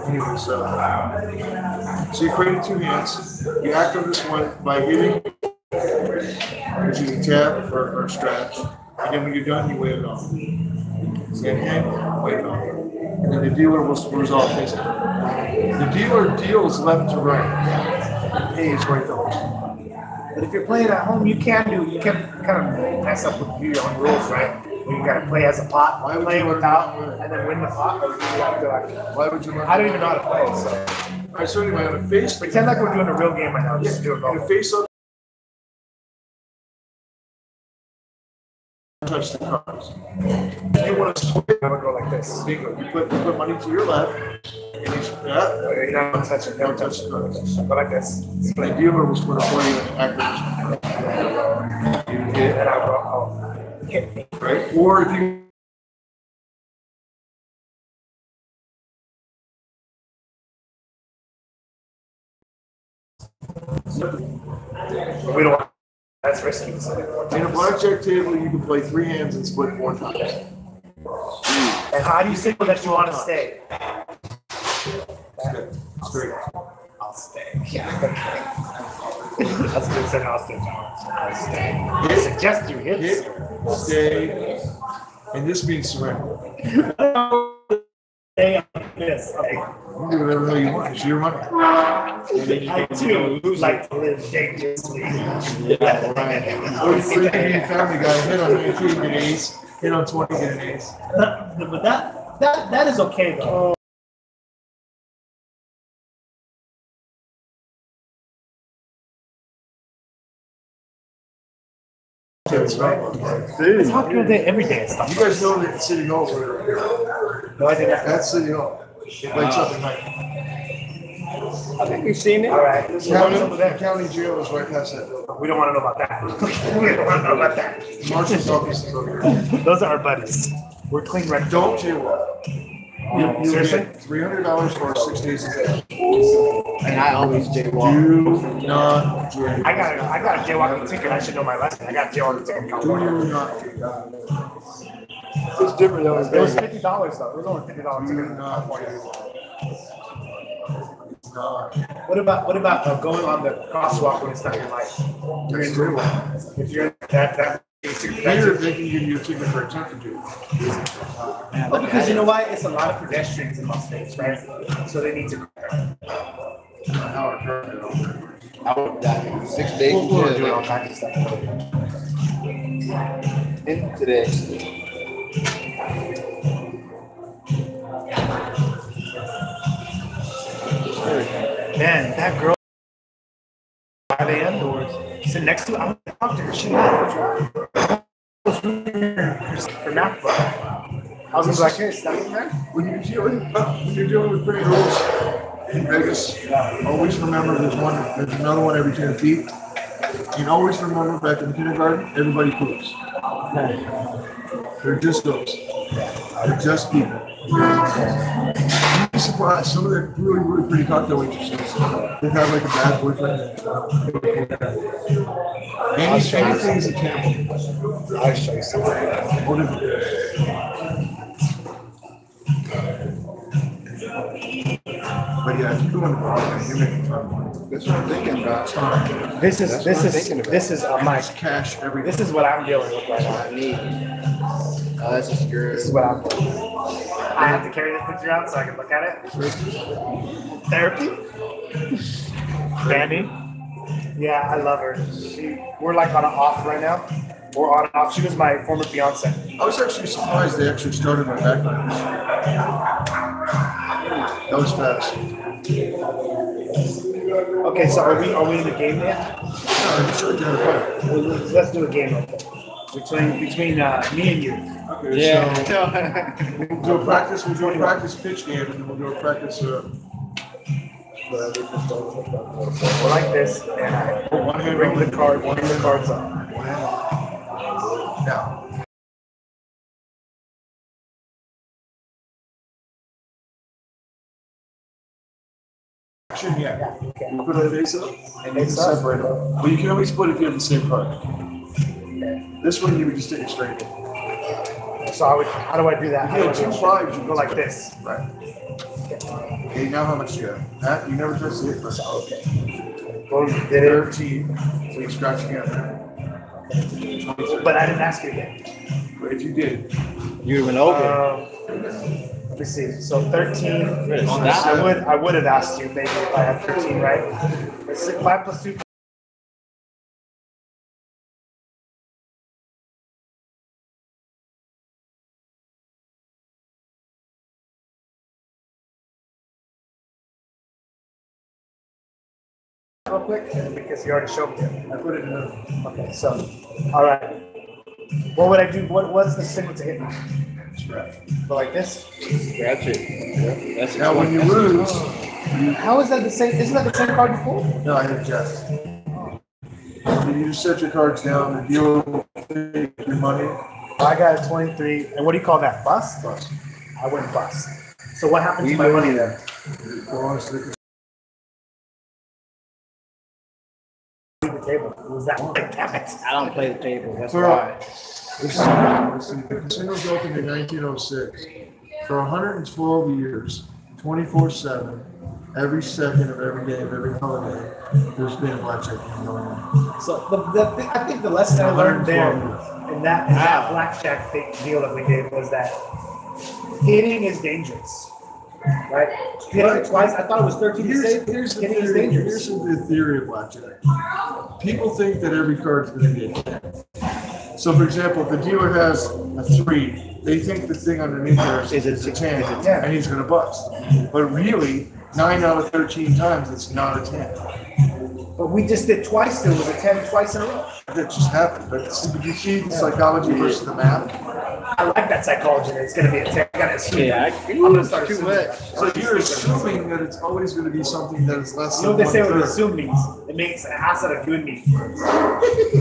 Anyway, so you created two hands. You act on this one by hitting, which is a tap or stretch. And then when you're done, you wave it off. Same hand, wave it off. And then the dealer will resolve his hand. The dealer deals left to right. And pays right to left. But if you're playing at home, you can kind of mess up with your own rules, right? Where you gotta play as a pot, play without, and then win the pot, or you have to like. Why would you learn? I don't even know how to play, so. All right, so anyway, on a face, Pretend like we're doing a real game right now. Just do it. on a face up, touch the cards. If you want to split, I would go like this. bingo. You put money to your left, and you split that. You don't touch it. Don't touch it. Go like this. The dealer will split a for you and act You hit, and I'll go. Oh, hit me. right? Or if you We don't. That's risky. So. in a blackjack table, you can play three hands and split 4 times. And how do you signal that you want to stay? It's great. I'll stay. Yeah. Okay. That's what it said. I'll stay. I'll stay. I suggest you hit. Hit, stay, and this means surrender. Stay on this. You can do whatever the hell you want. It's your money. I too like to live dangerously. Or you can be Family Guy. Hit on 19, get an ace. Hit on 20, get an ace. But that is okay though. Right? It's popular day every day and stuff. You guys know that City Hall's right over here. No, I didn't. That's City Hall. It lights up at night. I think we've seen it. All right. This is one over there. County jail is right past that building. We don't want to know about that. We don't want to know about that. Marshal's office is over here. Those are our buddies. We're clean right. Don't jaywalk. You Seriously? get $300 for 6 days a day. And I always jaywalk. Do not jaywalk. I got a jaywalking ticket. I should know my lesson. I got a jaywalking ticket in California. Do not jaywalk. It's different though. It was $50 though. It was only $50 ticket in California. What about going on the crosswalk when it's not your life? You're in jaywalk. If you're that. Here, they can give you a ticket for attempted jaywalk. Well, because you know why? It's a lot of pedestrians in Las Vegas, right? So they need to. I would die 6 days in We're doing all jail. kinds of stuff. In today. Man, that girl 5 a.m. doors sitting next to her. I want to talk to her. She left. Her MacBook. I was just like, hey, stop in there. When you're dealing with pretty girls in Vegas, always remember there's another one every 10 feet. And always remember back in kindergarten, everybody poops. They're just girls. They're just people. You'd be surprised. Some of the really pretty cocktail waitresses, they've had like a bad boyfriend. Anything is a camp. I'll show you something. But yeah, if you go on the Broadway, you're making ton of money. That's what I'm thinking about. This is my Cash every this is what I'm dealing with right now. I need. Oh, that's just good. This is what I'm doing. I have to carry this picture out so I can look at it. Therapy? Banding? Yeah, I love her. We're like on an off right now. We're on and off. She was my former fiance. I was actually surprised they actually started my background. That was fast. Okay, so are we in the game yet? No, I just showed you how to play. Let's do a game real quick. Between me and you. Okay, Yeah. so we'll do a practice pitch game, and then we'll do a practice. We're like this, and I bring the cards up. Now. Action, yeah. Okay. You put a face up, and you can Face up. separate them. But you can only split if you have the same card. This one, you would just take it straight in. So how do I do that? If you had 2 5s, you go like this. Right. Okay, now how much do you have? That, you never touched the hit button. Okay. Boom, did it. 13. So you scratch again. But I didn't ask you again. But if you did, You went over. Let me see. So 13. Stop. I would have asked you maybe if I had 13, right? It's 5 plus 2. Real quick, because you already showed me it. I put it in the. Okay, so, all right. What would I do? What's the signal to hit me? scratch. Go like this. Scratch it. Yeah. That's Now when you lose, How is that the same? Isn't that the same card you pulled? no, I have Jeff. You just set your cards down and deal with your money. I got a 23. And what do you call that? Bust? Bust. I went bust. So what happened to my money then? Go on, Circus. The table. It was that one. Damn it. I don't play the table. That's For- why. Listen, the casino's opened in 1906. For 112 years, 24/7, every second of every day of every holiday, there's been a blackjack game going on. So I think the lesson I learned there in that blackjack deal that we did was that hitting is dangerous. Right? Hitting it twice. I thought it was 13 to save. Here's the Hitting is theory. dangerous. Here's the theory of blackjack. People think that every card's going to be a 10. So, for example, if the dealer has a 3, they think the thing underneath there is a 10, Yeah. and he's going to bust. But really, 9 out of 13 times, it's not a 10. But we just did twice. It was a 10 twice in a row. That just happened. But did you see the psychology versus the math? I like that psychology. That it's going to be a 10. I got to assume. Yeah, I'm going to start too assuming much. that. So you're assuming that it's always going to be something that is less You know than what they say what 1/3. assume means? It makes an asset of you and me.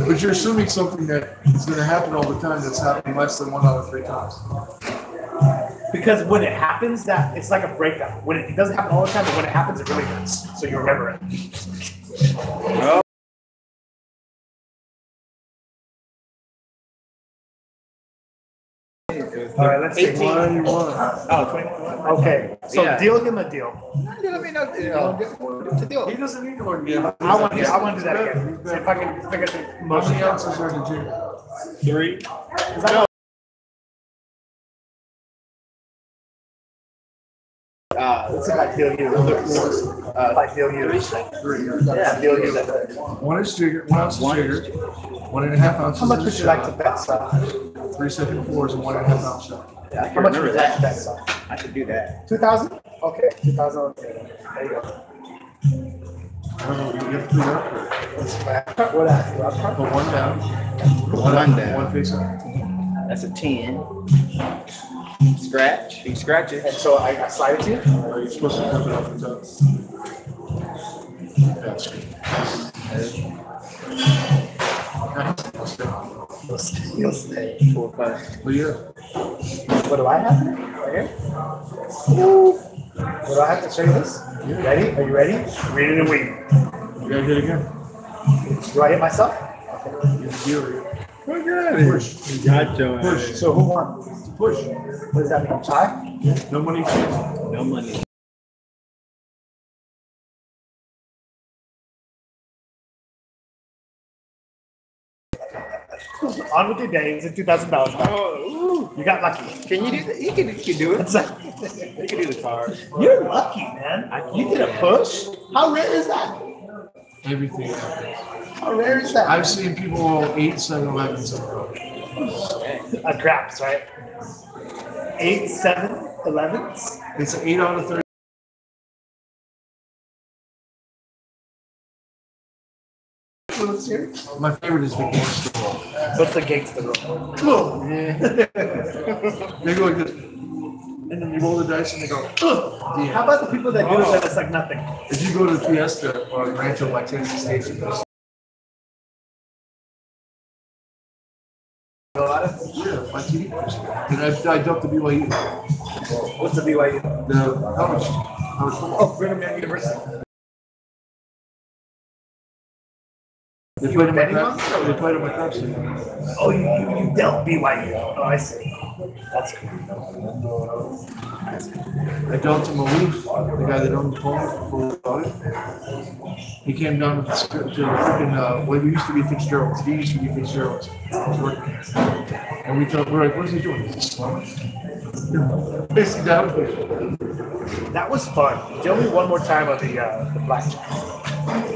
But you're assuming something that is going to happen all the time that's happening less than 1 out of 3 times. Because when it happens, that it's like a breakup. When it doesn't happen all the time, but when it happens, it really hurts. So you remember it. No. All right, let's see. 18. Why do you want? Oh, 21. Okay, so Yeah. deal him a deal. Let me know. To deal. He doesn't need one game. I want to do that again. See if I can figure the How motion many out. ounces are the gin? 3. No. Let's see if I deal you. If I deal you. 3. Yeah, deal you. 1 is jigger, 1 ounce is jigger, 1.5 ounces. How much is would a you like to shot. bet, son? 3 second fours and 1.5 ounce shot. How much would you like to bet, son? I could do that. 2,000? Okay, 2,000. Okay. There you go. I don't know, you have to clean up. What else? Put 1 down. One down. 1 face up. That's a 10. Scratch. You scratch And it. so I slide it to you? Are you supposed to flip it off the top? That's good. You'll stay. 4 5. Well, yeah. What do I have? Right here? Ooh. What do I have to show you this? You ready? Are you ready? Read it and wait. You gotta hit again. Do I hit myself? You deal with it. Push. You got your Push. So who won? Push. What does that mean? Tie? No money chance. No money. On with your day. It's a $2,000 back. Oh, You got lucky. can you do that? You can do it. It's like, You can do the card. you're lucky, man. You did a push? How rare is that? Everything happens. How rare is that? I've seen people roll 8 7-11s in a row. Craps, right? 8 7-11s. It's an 8 out of 30. My favorite is the gangster roll. What's the gangster roll? They go like this, and then you roll the dice and they go, damn. How about the people that do it that it's like nothing? If you go to Fiesta or Rancho by Tennessee Station, yeah, my team. And I dumped the BYU. What's the BYU? The college football. Oh, Brigham Young University. They played in my country. Oh, you dealt BYU. Oh, I see. That's cool. I dealt to Maloof, the guy that owned the Polo before we bought it. He came down to the freaking, what used to be Fitzgerald's. He used to be Fitzgerald's. And we're like, what is he doing? Is he slumming? Basically, That was fun. Tell me one more time of the blackjack.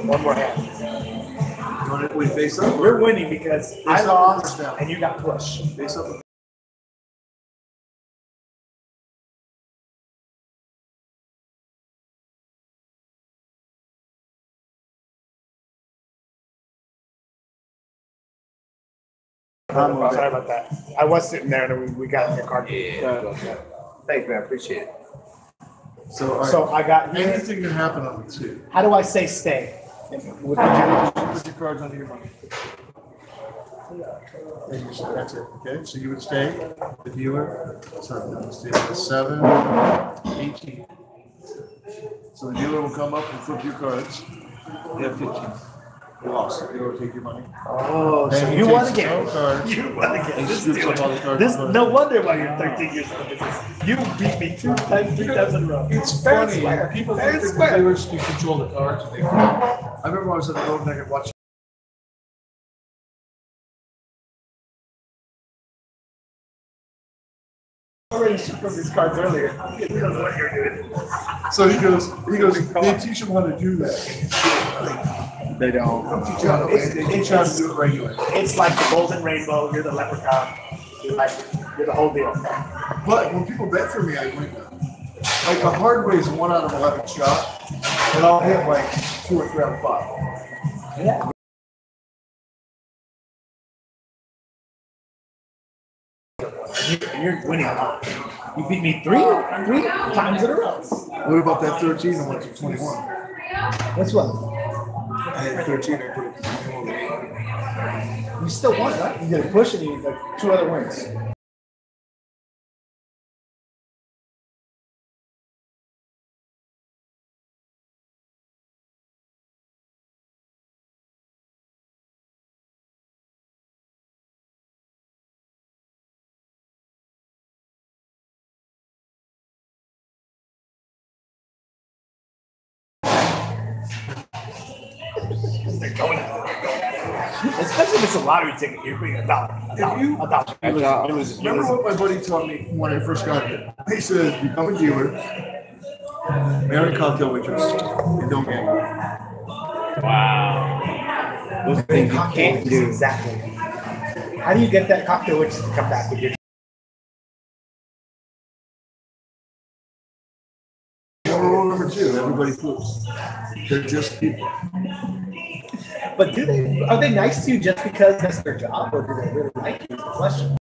One more hand. We face up. We're winning because I Face up lost or down? and you got pushed. Face up. Sorry about that. I was sitting there and we got in your card. Thanks, man. Appreciate it. So, all right. So I got here. Anything can happen on the 2. How do I say stay? Put your cards under your money. That's it. Okay, so you would stay, the dealer, so you would stay at 7, 18. So the dealer will come up and flip your cards. You have 15. You lost. They will take your money. Oh, so Then you he won takes again. his own cards You won again. and This scoops up all the cards. This no wonder why you're 13 years in the business. You beat me 3 times in a row. It's Fair and funny. square. People Fair think and that square. dealers can control the cards. They can't. I remember when I was at the Golden Nugget watching. Already shoot from his cards earlier. He knows what you're doing. So he goes, they teach him how to do that. They don't. They teach you how to do it regular. It's like the golden rainbow. You're the leprechaun. You're the whole deal. But when people bet for me, I win them. Like the hard way is a 1 out of 11 shot, and I'll hit like 2 or 3 out of 5. Yeah. You're winning. You beat me three times in a row. What about that 13 and went to 21? What's what? I had 13 and put it to 21. You still won, right? You did a push and you like 2 other wins. They're going out. Especially if it's a lottery ticket, you're putting $1. $1. Remember what my buddy taught me when I first got here? He says, become a dealer, marry a cocktail waitress, and don't gamble. Wow. Those things you can't do. Exactly. How do you get that cocktail waitress to come back with your? Rule number 2, everybody poops. They're just people. But are they nice to you just because that's their job, or do they really like you? Is the question.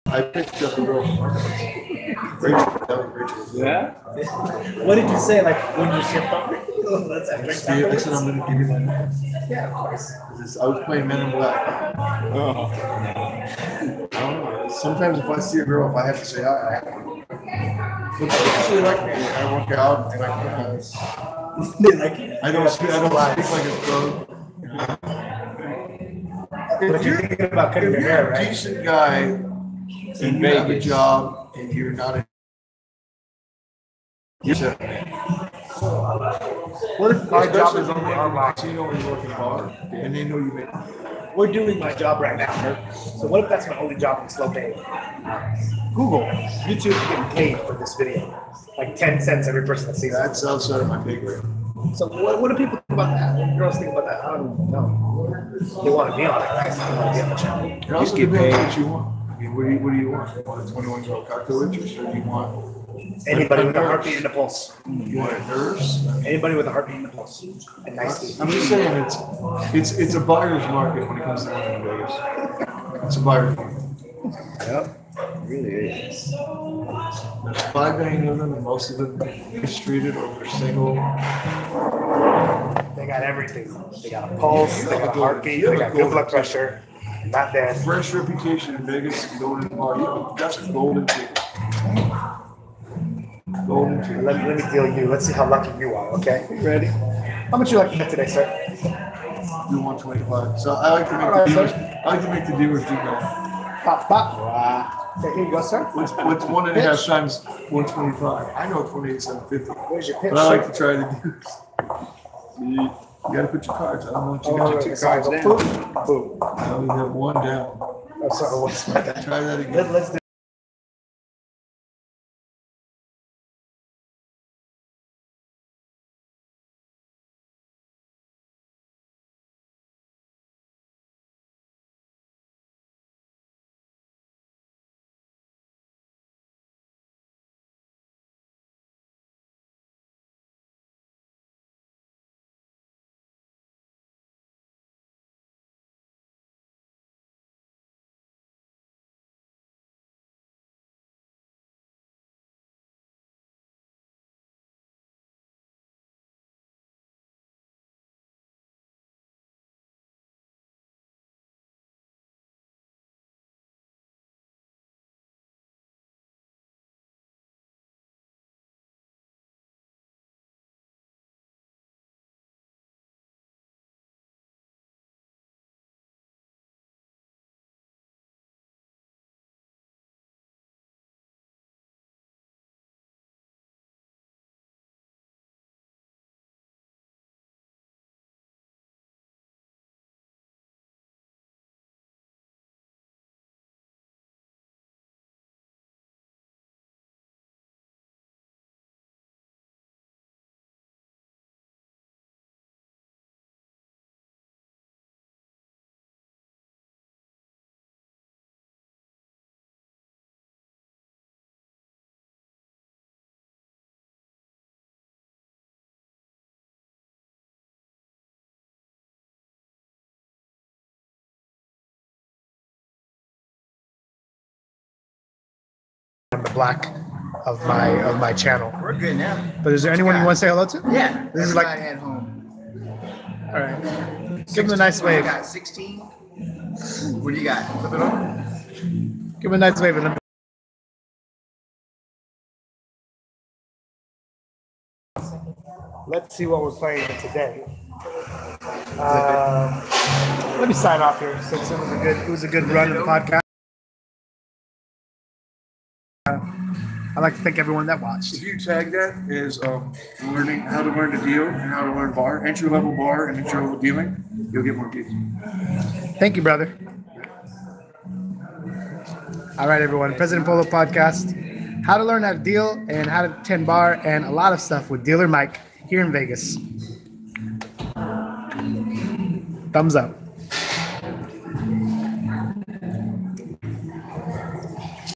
I picked up a girl from our house. Rachel, that was Rachel. Yeah? What did you say? Like when you shift up? Let's have drinks I said, afterwards? I'm going to give you my number. Yeah, of course. I was playing Men in Black. Oh. I don't know. Sometimes if I see a girl, if I have to say hi, I have to. But they actually like me. I work out and They like you. I don't speak like a pro. But you're thinking about cutting your If you're hair, a right? decent guy and you have a job and you're not a what if my job is only on my casino and you work in a bar and they know you make We're doing my job right now. So what if that's my only job in slow pay? Google, YouTube is getting paid for this video. Like 10 cents every person that sees it. that's outside of my pay grade. So what do people think about that? girls think about that? I don't know. They want to be on it, right? They want to be on the channel. It also get depends paid. what you want. I mean, what do you want? You want a 21-year-old cocktail waitress, or do you want Anybody with a heartbeat and a pulse. you want a nurse? Anybody with a heartbeat and a pulse. And nice teeth. I'm just saying it's a buyer's market when it comes to women in Vegas. It's a buyer's market. Yep. It really is. There's 5 million of them, and most of them mistreated or they're single. They got everything. They got a pulse, they got a heartbeat, they got good blood pressure, not dead. Fresh reputation in Vegas, golden bar. That's a golden ticket. Golden ticket. Let me deal you. Let's see how lucky you are, okay? You ready? How much you like to bet today, sir? Do 125. So I like to make the dealers. I like to make the dealers do that. Pop, pop. Wow. Okay, here you go, sir. What's 1.5 times 125? I know 28,750. Where's your pitch, But I like sir? to try the dealers. You gotta put your cards. I don't know what you got. Okay, so I go boom, boom. I only have one down. Oh, sorry, what's that? Try that again. Let's do on the black of my channel. We're good now. But is there anyone you want to say hello to? Yeah. This is like- everybody at home. All right. Give him a nice What do you wave. got? 16? What do you got? Flip it over. Give him a nice wave. And let me- Let's see what we're playing today. Let me sign off here since it was a good run of the podcast. I'd like to thank everyone that watched. If you tag that as learning how to learn to deal and how to learn bar, entry level bar and entry level dealing, you'll get more views. Thank you, brother. All right, everyone. President Polo podcast. How to learn how to deal and how to 10 bar and a lot of stuff with Dealer Mike here in Vegas. Thumbs up.